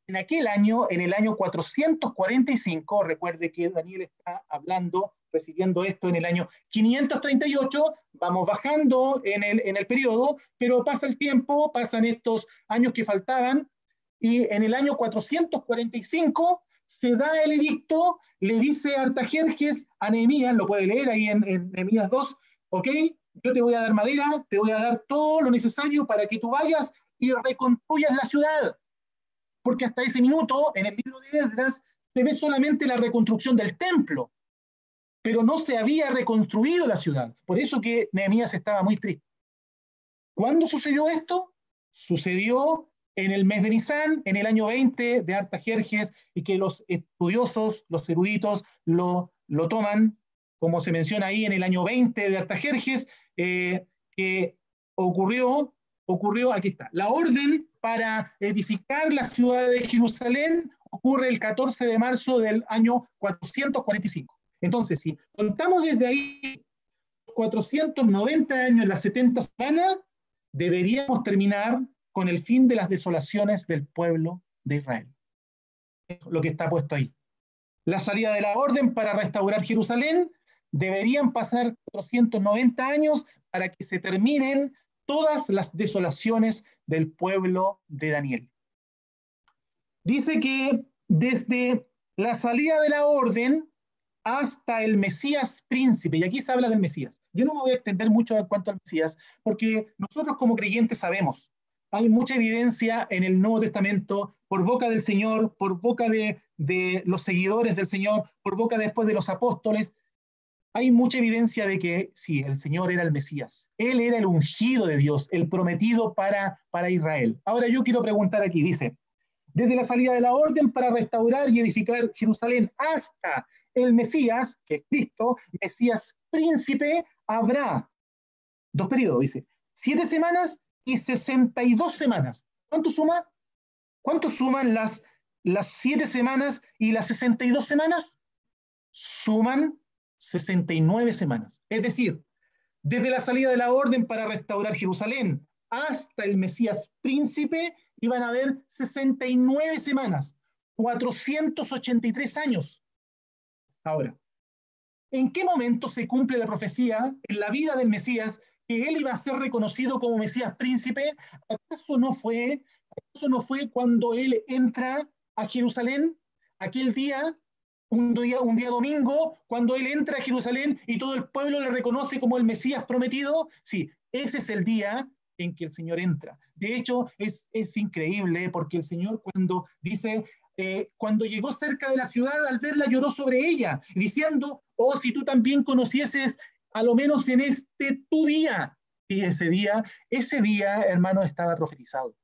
S5: en aquel año, en el año 445, recuerde que Daniel está hablando, recibiendo esto en el año 538, vamos bajando en el periodo, pero pasa el tiempo, pasan estos años que faltaban, y en el año 445 se da el edicto, le dice Artajerjes a Nehemías, lo puede leer ahí en Nehemías 2, ok, yo te voy a dar madera, te voy a dar todo lo necesario para que tú vayas y reconstruyas la ciudad. Porque hasta ese minuto, en el libro de Esdras, se ve solamente la reconstrucción del templo, pero no se había reconstruido la ciudad. Por eso que Nehemías estaba muy triste. ¿Cuándo sucedió esto? Sucedió en el mes de Nisán, en el año 20 de Artajerjes, y que los estudiosos, los eruditos, lo toman, como se menciona ahí, en el año 20 de Artajerjes, que ocurrió, aquí está. La orden para edificar la ciudad de Jerusalén ocurre el 14 de marzo del año 445. Entonces, si contamos desde ahí 490 años, las 70 semanas, deberíamos terminar con el fin de las desolaciones del pueblo de Israel. Eso es lo que está puesto ahí. La salida de la orden para restaurar Jerusalén, deberían pasar 490 años para que se terminen todas las desolaciones del pueblo de Daniel. Dice que desde la salida de la orden hasta el Mesías príncipe, y aquí se habla del Mesías. Yo no me voy a extender mucho en cuanto al Mesías, porque nosotros como creyentes sabemos, hay mucha evidencia en el Nuevo Testamento, por boca del Señor, por boca de los seguidores del Señor, por boca después de los apóstoles, hay mucha evidencia de que sí, el Señor era el Mesías. Él era el ungido de Dios, el prometido para Israel. Ahora yo quiero preguntar aquí, dice, desde la salida de la orden para restaurar y edificar Jerusalén hasta el Mesías, que es Cristo, Mesías príncipe, habrá 2 periodos, dice, 7 semanas y 62 semanas. ¿Cuánto suma? ¿Cuánto suman las 7 semanas y las 62 semanas? Suman 69 semanas. Es decir, desde la salida de la orden para restaurar Jerusalén hasta el Mesías príncipe, iban a haber 69 semanas, 483 años. Ahora, ¿en qué momento se cumple la profecía en la vida del Mesías que él iba a ser reconocido como Mesías príncipe? ¿Acaso no fue cuando él entra a Jerusalén aquel día? Un día domingo, cuando él entra a Jerusalén y todo el pueblo le reconoce como el Mesías prometido. Sí, ese es el día en que el Señor entra. De hecho, es increíble porque el Señor cuando dice, cuando llegó cerca de la ciudad, al verla lloró sobre ella, diciendo, oh, si tú también conocieses, a lo menos en tu día. Y ese día, hermano, estaba profetizado.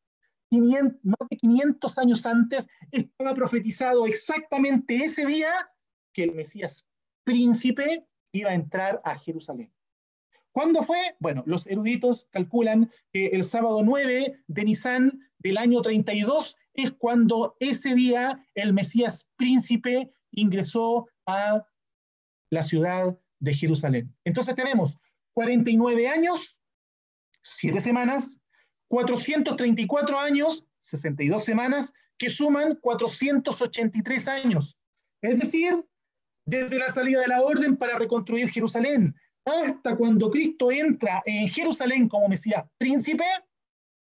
S5: Más de 500 años antes estaba profetizado exactamente ese día que el Mesías príncipe iba a entrar a Jerusalén. ¿Cuándo fue? Bueno, los eruditos calculan que el sábado 9 de Nisán del año 32 es cuando ese día el Mesías príncipe ingresó a la ciudad de Jerusalén. Entonces tenemos 49 años, 7 semanas, 434 años, 62 semanas, que suman 483 años. Es decir, desde la salida de la orden para reconstruir Jerusalén hasta cuando Cristo entra en Jerusalén como Mesías príncipe,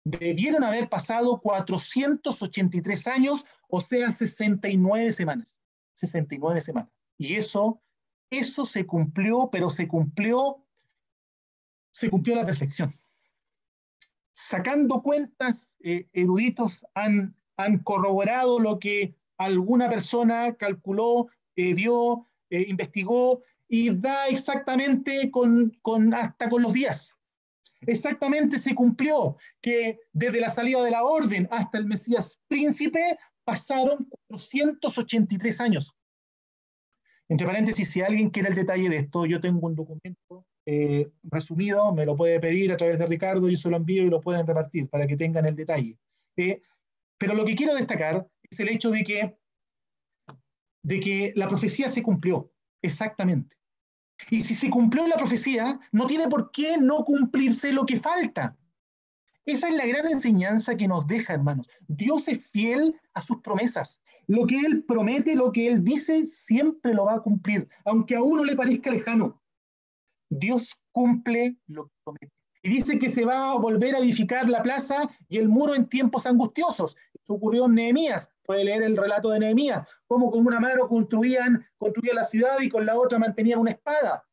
S5: debieron haber pasado 483 años, o sea, 69 semanas. 69 semanas. Y eso se cumplió, pero se cumplió a la perfección. Sacando cuentas, eruditos han corroborado lo que alguna persona calculó, vio, investigó, y da exactamente hasta con los días. Exactamente se cumplió que desde la salida de la orden hasta el Mesías príncipe pasaron 483 años. Entre paréntesis, si alguien quiere el detalle de esto, yo tengo un documento resumido, me lo puede pedir a través de Ricardo, yo se lo envío y lo pueden repartir para que tengan el detalle. Pero lo que quiero destacar es el hecho de que la profecía se cumplió, exactamente. Y si se cumplió la profecía, no tiene por qué no cumplirse lo que falta. Esa es la gran enseñanza que nos deja, hermanos. Dios es fiel a sus promesas. Lo que Él promete, lo que Él dice, siempre lo va a cumplir, aunque a uno le parezca lejano. Dios cumple lo que promete. Y dice que se va a volver a edificar la plaza y el muro en tiempos angustiosos. Eso ocurrió en Nehemías. Puede leer el relato de Nehemías, cómo con una mano construían la ciudad y con la otra mantenían una espada.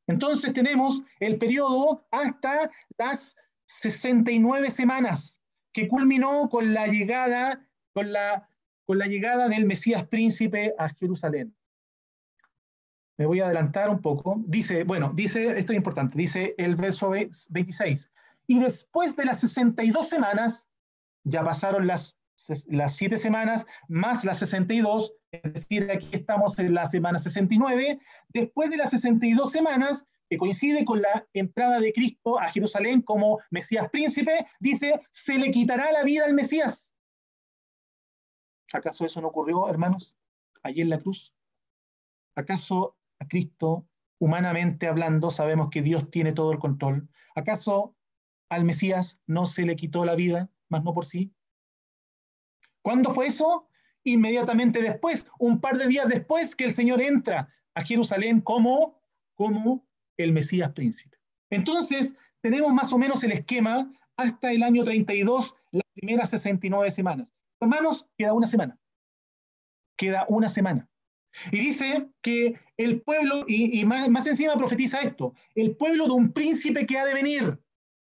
S5: Entonces tenemos el periodo hasta las 69 semanas, que culminó con la llegada del Mesías príncipe a Jerusalén. Me voy a adelantar un poco. Dice, esto es importante, dice el verso 26. Y después de las 62 semanas, ya pasaron las 7 semanas más las 62, es decir, aquí estamos en la semana 69. Después de las 62 semanas, que coincide con la entrada de Cristo a Jerusalén como Mesías príncipe, dice, se le quitará la vida al Mesías. ¿Acaso eso no ocurrió, hermanos, allí en la cruz? ¿Acaso a Cristo, humanamente hablando, sabemos que Dios tiene todo el control? ¿Acaso al Mesías no se le quitó la vida, más no por sí? ¿Cuándo fue eso? Inmediatamente después, un par de días después que el Señor entra a Jerusalén como el Mesías príncipe. Entonces, tenemos más o menos el esquema hasta el año 32, las primeras 69 semanas. Hermanos, queda una semana. Queda una semana. Y dice que el pueblo, y más encima profetiza esto, el pueblo de un príncipe que ha de venir.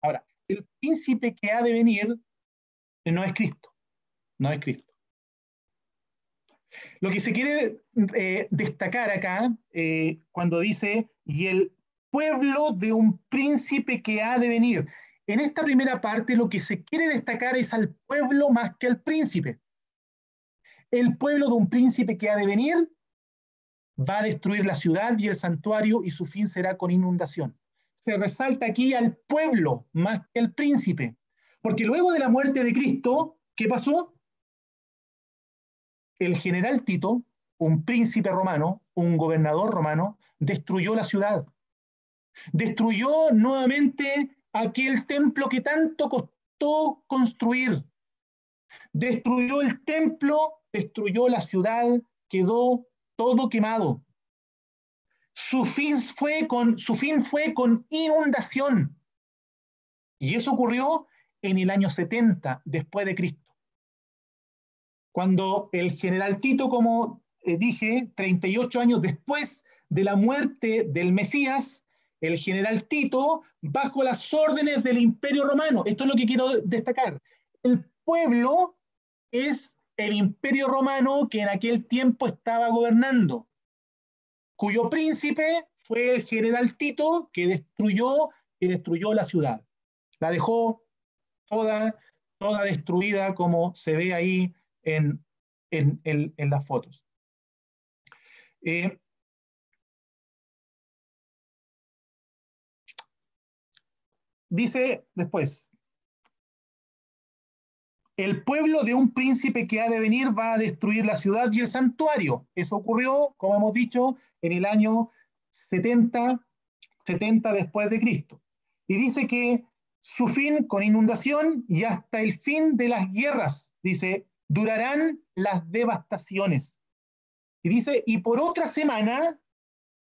S5: Ahora, el príncipe que ha de venir no es Cristo, no es Cristo. Lo que se quiere destacar acá, cuando dice, y el pueblo de un príncipe que ha de venir. En esta primera parte lo que se quiere destacar es al pueblo más que al príncipe. El pueblo de un príncipe que ha de venir va a destruir la ciudad y el santuario y su fin será con inundación. Se resalta aquí al pueblo más que al príncipe, porque luego de la muerte de Cristo, ¿qué pasó? El general Tito, un príncipe romano, un gobernador romano, destruyó la ciudad. Destruyó nuevamente aquel templo que tanto costó construir. Destruyó el templo, destruyó la ciudad, quedó todo quemado. Su fin fue con inundación. Y eso ocurrió en el año 70 después de Cristo. Cuando el general Tito, como dije, 38 años después de la muerte del Mesías, el general Tito, bajo las órdenes del Imperio Romano, esto es lo que quiero destacar, el pueblo es el Imperio Romano que en aquel tiempo estaba gobernando, cuyo príncipe fue el general Tito que destruyó la ciudad. La dejó toda destruida, como se ve ahí en las fotos. Dice después, el pueblo de un príncipe que ha de venir va a destruir la ciudad y el santuario. Eso ocurrió, como hemos dicho, en el año 70 después de Cristo. Y dice que su fin con inundación y hasta el fin de las guerras, dice, durarán las devastaciones. Y dice, y por otra semana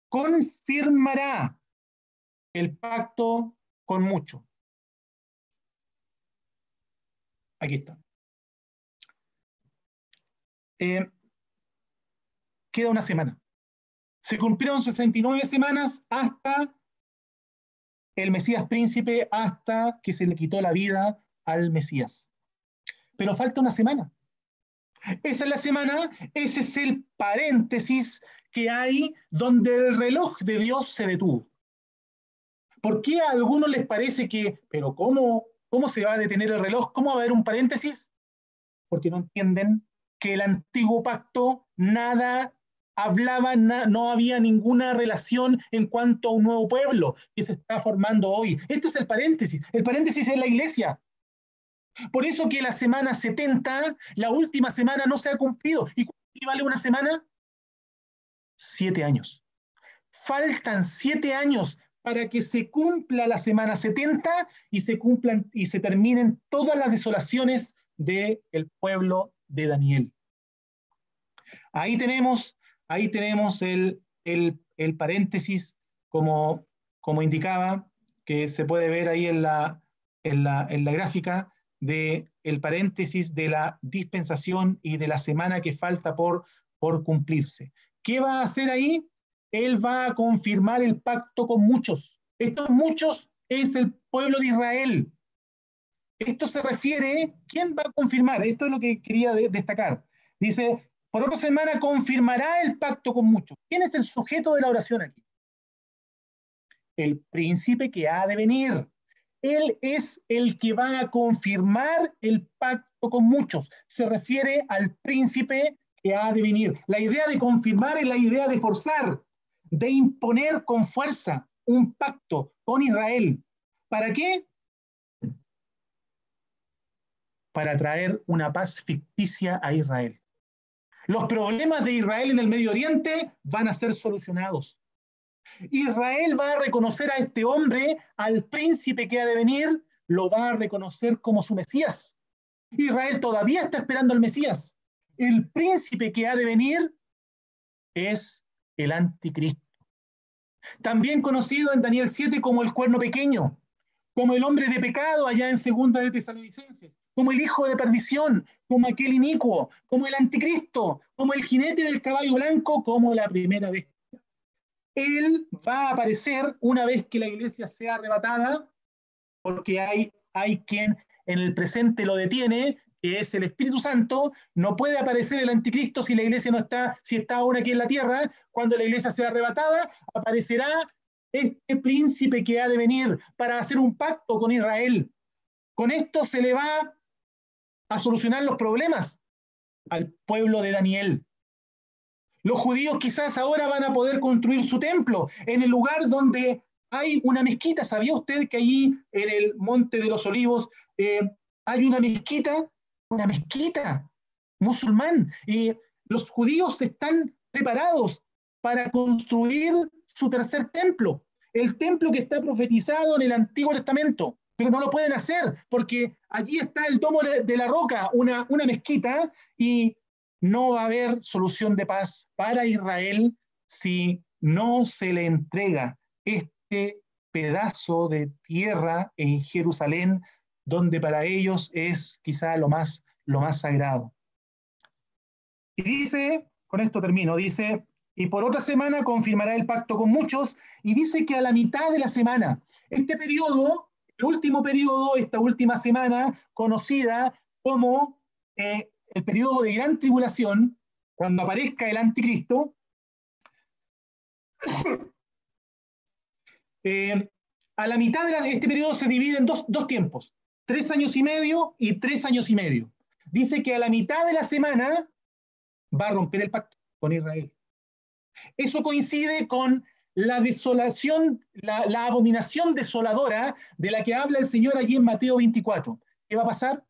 S5: confirmará el pacto con muchos. Aquí está. Queda una semana. Se cumplieron 69 semanas hasta el Mesías príncipe, hasta que se le quitó la vida al Mesías. Pero falta una semana. Esa es la semana, ese es el paréntesis que hay donde el reloj de Dios se detuvo. ¿Por qué a algunos les parece que, pero cómo se va a detener el reloj? ¿Cómo va a haber un paréntesis? Porque no entienden que el antiguo pacto nada hablaba, no había ninguna relación en cuanto a un nuevo pueblo que se está formando hoy. Este es el paréntesis es la iglesia. Por eso que la semana 70, la última semana no se ha cumplido. ¿Y cuánto vale una semana? 7 años. Faltan 7 años para que se cumpla la semana 70 y se terminen todas las desolaciones del pueblo de Daniel. Ahí tenemos el paréntesis como indicaba, que se puede ver ahí en la gráfica, del paréntesis de la dispensación y de la semana que falta por cumplirse. ¿Qué va a hacer ahí? Él va a confirmar el pacto con muchos. Estos muchos es el pueblo de Israel. Esto se refiere, ¿quién va a confirmar? Esto es lo que quería destacar. Dice, por otra semana confirmará el pacto con muchos. ¿Quién es el sujeto de la oración aquí? El príncipe que ha de venir. Él es el que va a confirmar el pacto con muchos. Se refiere al príncipe que ha de venir. La idea de confirmar es la idea de forzar, de imponer con fuerza. un pacto con Israel. ¿Para qué? Para traer una paz ficticia a Israel. Los problemas de Israel en el Medio Oriente van a ser solucionados. Israel va a reconocer a este hombre, al príncipe que ha de venir, lo va a reconocer como su Mesías. Israel todavía está esperando al Mesías. El príncipe que ha de venir es el anticristo. También conocido en Daniel 7 como el cuerno pequeño, como el hombre de pecado allá en Segunda de Tesalonicenses, como el hijo de perdición, como aquel inicuo, como el anticristo, como el jinete del caballo blanco, como la primera bestia. Él va a aparecer una vez que la iglesia sea arrebatada, porque hay quien en el presente lo detiene, que es el Espíritu Santo. No puede aparecer el anticristo si la iglesia no está, si está aún aquí en la tierra. Cuando la iglesia sea arrebatada, aparecerá este príncipe que ha de venir para hacer un pacto con Israel. Con esto se le va a solucionar los problemas al pueblo de Daniel. Los judíos quizás ahora van a poder construir su templo en el lugar donde hay una mezquita. ¿Sabía usted que allí en el Monte de los Olivos hay una mezquita musulmán? Y los judíos están preparados para construir su tercer templo, el templo que está profetizado en el Antiguo Testamento, pero no lo pueden hacer porque allí está el domo de la roca, una mezquita, y no va a haber solución de paz para Israel si no se le entrega este pedazo de tierra en Jerusalén, donde para ellos es quizá lo más sagrado. Y dice, con esto termino, dice, y por otra semana confirmará el pacto con muchos, y dice que a la mitad de la semana, este periodo, el último periodo, esta última semana, conocida como el periodo de gran tribulación, cuando aparezca el anticristo, a la mitad de este periodo se divide en dos tiempos, 3 años y medio y 3 años y medio. Dice que a la mitad de la semana va a romper el pacto con Israel. Eso coincide con la desolación, la abominación desoladora de la que habla el Señor allí en Mateo 24. ¿Qué va a pasar?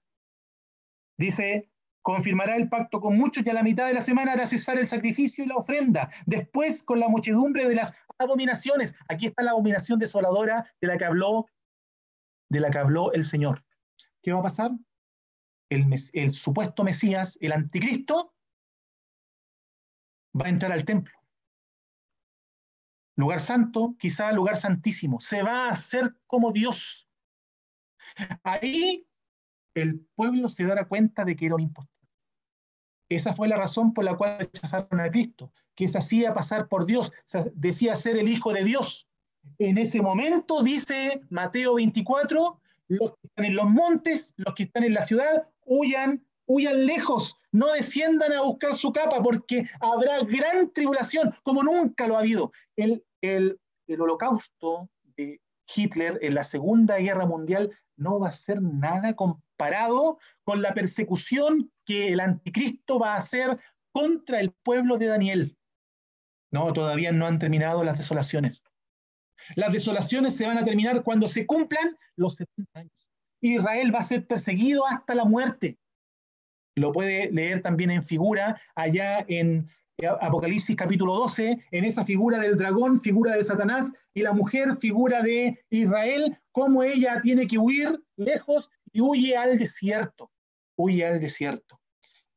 S5: Dice, confirmará el pacto con muchos y a la mitad de la semana hará cesar el sacrificio y la ofrenda. Después, con la muchedumbre de las abominaciones. Aquí está la abominación desoladora de la que habló el Señor. ¿Qué va a pasar? El supuesto Mesías, el anticristo, va a entrar al templo. Lugar santo, quizá lugar santísimo. Se va a hacer como Dios. Ahí el pueblo se dará cuenta de que era un impostor. Esa fue la razón por la cual rechazaron a Cristo, que se hacía pasar por Dios, decía ser el Hijo de Dios. En ese momento, dice Mateo 24, los que están en los montes, los que están en la ciudad, huyan lejos, no desciendan a buscar su capa, porque habrá gran tribulación, como nunca lo ha habido. El holocausto de Hitler en la Segunda Guerra Mundial no va a ser nada comparado con la persecución que el anticristo va a hacer contra el pueblo de Daniel. No, todavía no han terminado las desolaciones. Las desolaciones se van a terminar cuando se cumplan los 70 años. Israel va a ser perseguido hasta la muerte. Lo puede leer también en figura, allá en Apocalipsis capítulo 12, en esa figura del dragón, figura de Satanás, y la mujer, figura de Israel, cómo ella tiene que huir lejos y huye al desierto. Huye al desierto.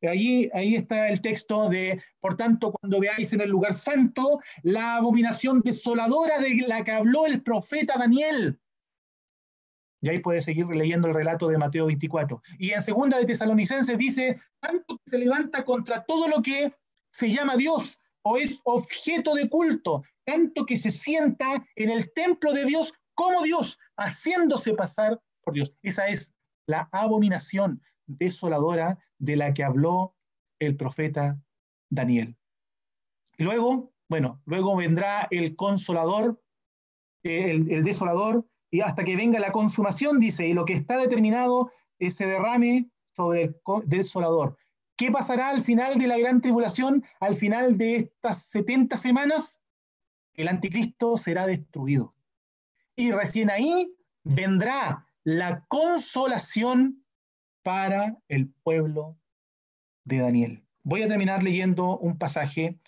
S5: Ahí está el texto de, por tanto, cuando veáis en el lugar santo la abominación desoladora de la que habló el profeta Daniel. Y ahí puede seguir leyendo el relato de Mateo 24. Y en Segunda de Tesalonicenses dice, tanto que se levanta contra todo lo que se llama Dios o es objeto de culto, tanto que se sienta en el templo de Dios como Dios, haciéndose pasar por Dios. Esa es la abominación desoladora de la que habló el profeta Daniel. Y luego vendrá el consolador, el desolador, y hasta que venga la consumación, dice, y lo que está determinado se derrame sobre el desolador. ¿Qué pasará al final de la gran tribulación? Al final de estas 70 semanas, el anticristo será destruido. Y recién ahí vendrá la consolación para el pueblo de Daniel. Voy a terminar leyendo un pasaje,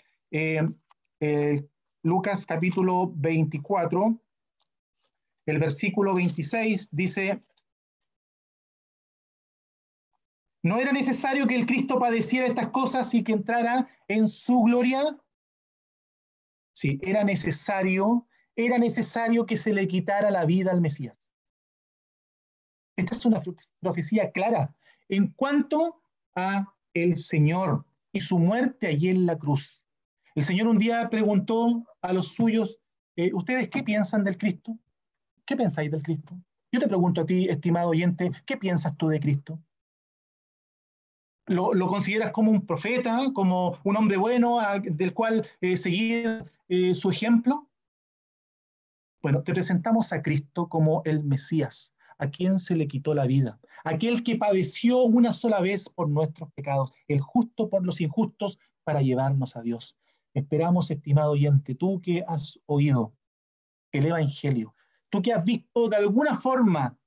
S5: Lucas capítulo 24, el versículo 26 dice: ¿no era necesario que el Cristo padeciera estas cosas y que entrara en su gloria? Sí, era necesario que se le quitara la vida al Mesías. Esta es una profecía clara en cuanto a el Señor y su muerte allí en la cruz. El Señor un día preguntó a los suyos, ¿ustedes qué piensan del Cristo? ¿Qué pensáis del Cristo? Yo te pregunto a ti, estimado oyente, ¿qué piensas tú de Cristo? ¿Lo consideras como un profeta, como un hombre bueno del cual seguir su ejemplo? Bueno, te presentamos a Cristo como el Mesías, a quien se le quitó la vida, aquel que padeció una sola vez por nuestros pecados, el justo por los injustos, para llevarnos a Dios. Esperamos, estimado oyente, tú que has oído el Evangelio, tú que has visto de alguna forma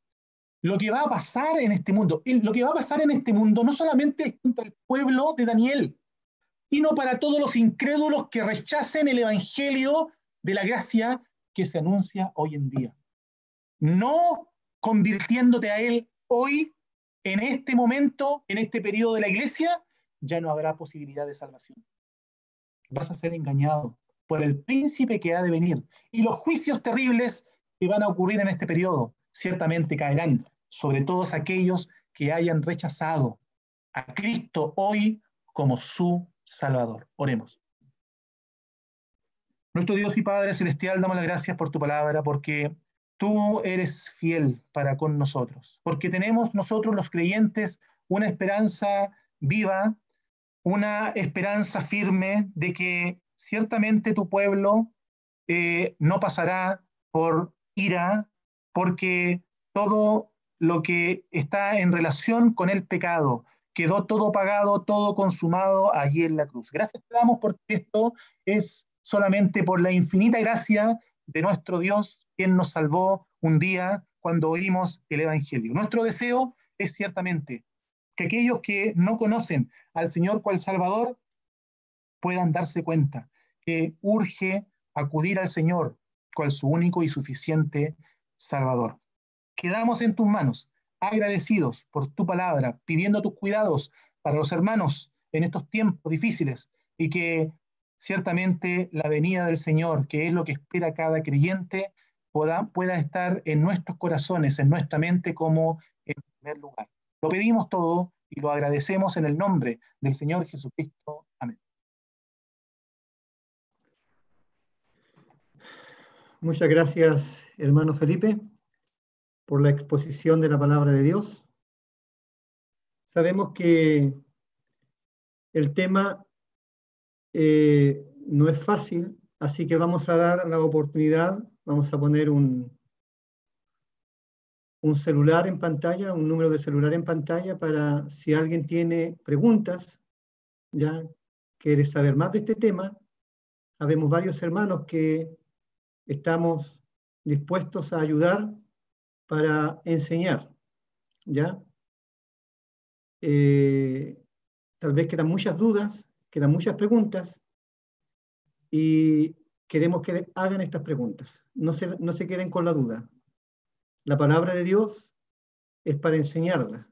S5: lo que va a pasar en este mundo. Lo que va a pasar en este mundo no solamente es contra el pueblo de Daniel, sino para todos los incrédulos que rechacen el Evangelio de la gracia que se anuncia hoy en día. No convirtiéndote a Él hoy, en este momento, en este periodo de la iglesia, ya no habrá posibilidad de salvación. Vas a ser engañado por el príncipe que ha de venir. Y los juicios terribles que van a ocurrir en este periodo ciertamente caerán sobre todos aquellos que hayan rechazado a Cristo hoy como su Salvador. Oremos. Nuestro Dios y Padre Celestial, damos las gracias por tu palabra, porque tú eres fiel para con nosotros, porque tenemos nosotros los creyentes una esperanza viva, una esperanza firme de que ciertamente tu pueblo no pasará por ira, porque todo lo que está en relación con el pecado quedó todo pagado, todo consumado allí en la cruz. Gracias te damos porque esto es solamente por la infinita gracia de nuestro Dios, quien nos salvó un día cuando oímos el Evangelio. Nuestro deseo es ciertamente que aquellos que no conocen al Señor cual Salvador puedan darse cuenta que urge acudir al Señor cual su único y suficiente Salvador. Quedamos en tus manos, agradecidos por tu palabra, pidiendo tus cuidados para los hermanos en estos tiempos difíciles y que ciertamente la venida del Señor, que es lo que espera cada creyente, pueda estar en nuestros corazones, en nuestra mente como en primer lugar. Lo pedimos todo y lo agradecemos en el nombre del Señor Jesucristo. Amén.
S1: Muchas gracias, hermano Felipe, por la exposición de la palabra de Dios. Sabemos que el tema no es fácil, así que vamos a dar la oportunidad, vamos a poner un celular en pantalla, un número de celular en pantalla para si alguien tiene preguntas, ya quiere saber más de este tema. Habemos varios hermanos que estamos dispuestos a ayudar para enseñar, ¿ya? Tal vez quedan muchas dudas, quedan muchas preguntas y queremos que hagan estas preguntas. No se queden con la duda. La palabra de Dios es para enseñarla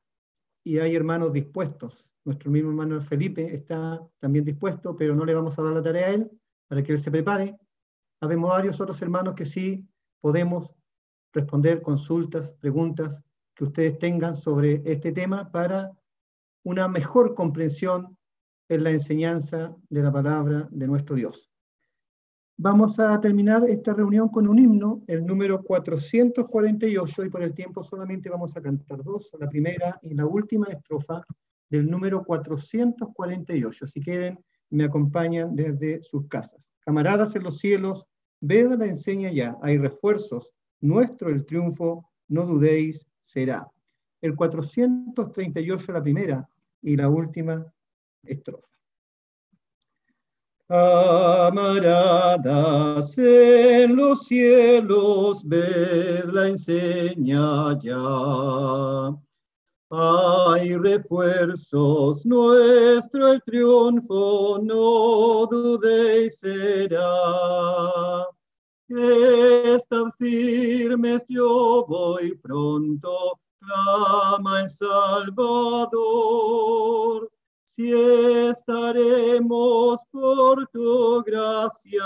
S1: y hay hermanos dispuestos. Nuestro mismo hermano Felipe está también dispuesto, pero no le vamos a dar la tarea a él para que él se prepare. Habemos varios otros hermanos que sí podemos responder consultas, preguntas que ustedes tengan sobre este tema para una mejor comprensión en la enseñanza de la palabra de nuestro Dios. Vamos a terminar esta reunión con un himno, el número 448, y por el tiempo solamente vamos a cantar dos, la primera y la última estrofa del número 448. Si quieren, me acompañan desde sus casas. Camaradas en los cielos, ved la enseña ya, hay refuerzos, nuestro el triunfo, no dudéis, será. El 438, la primera y la última estrofa. Camaradas en los cielos, ved la enseña ya. Hay refuerzos, nuestro el triunfo, no dudéis será. Estad firmes, yo voy pronto, clama el Salvador. Si estaremos por tu gracia,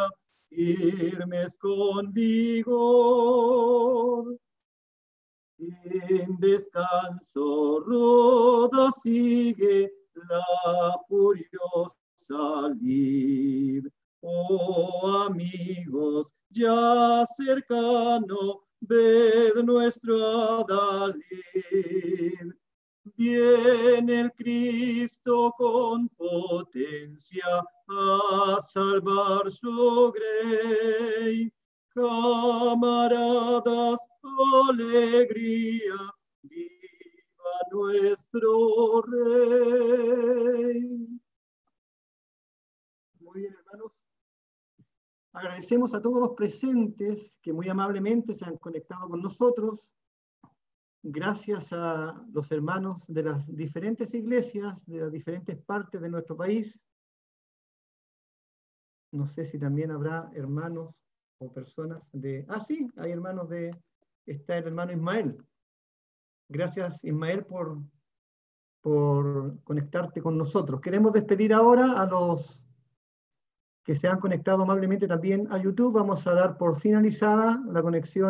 S1: firmes con vigor. En descanso roda, sigue la furiosa lid. Oh amigos, ya cercano, ved nuestro adalid. Viene el Cristo con potencia a salvar su grey. Camaradas, alegría, viva nuestro Rey. Muy bien, hermanos. Agradecemos a todos los presentes que muy amablemente se han conectado con nosotros. Gracias a los hermanos de las diferentes iglesias, de las diferentes partes de nuestro país. No sé si también habrá hermanos o personas de... Ah, sí, hay hermanos de... Está el hermano Ismael. Gracias, Ismael, por conectarte con nosotros. Queremos despedir ahora a los que se han conectado amablemente también a YouTube. Vamos a dar por finalizada la conexión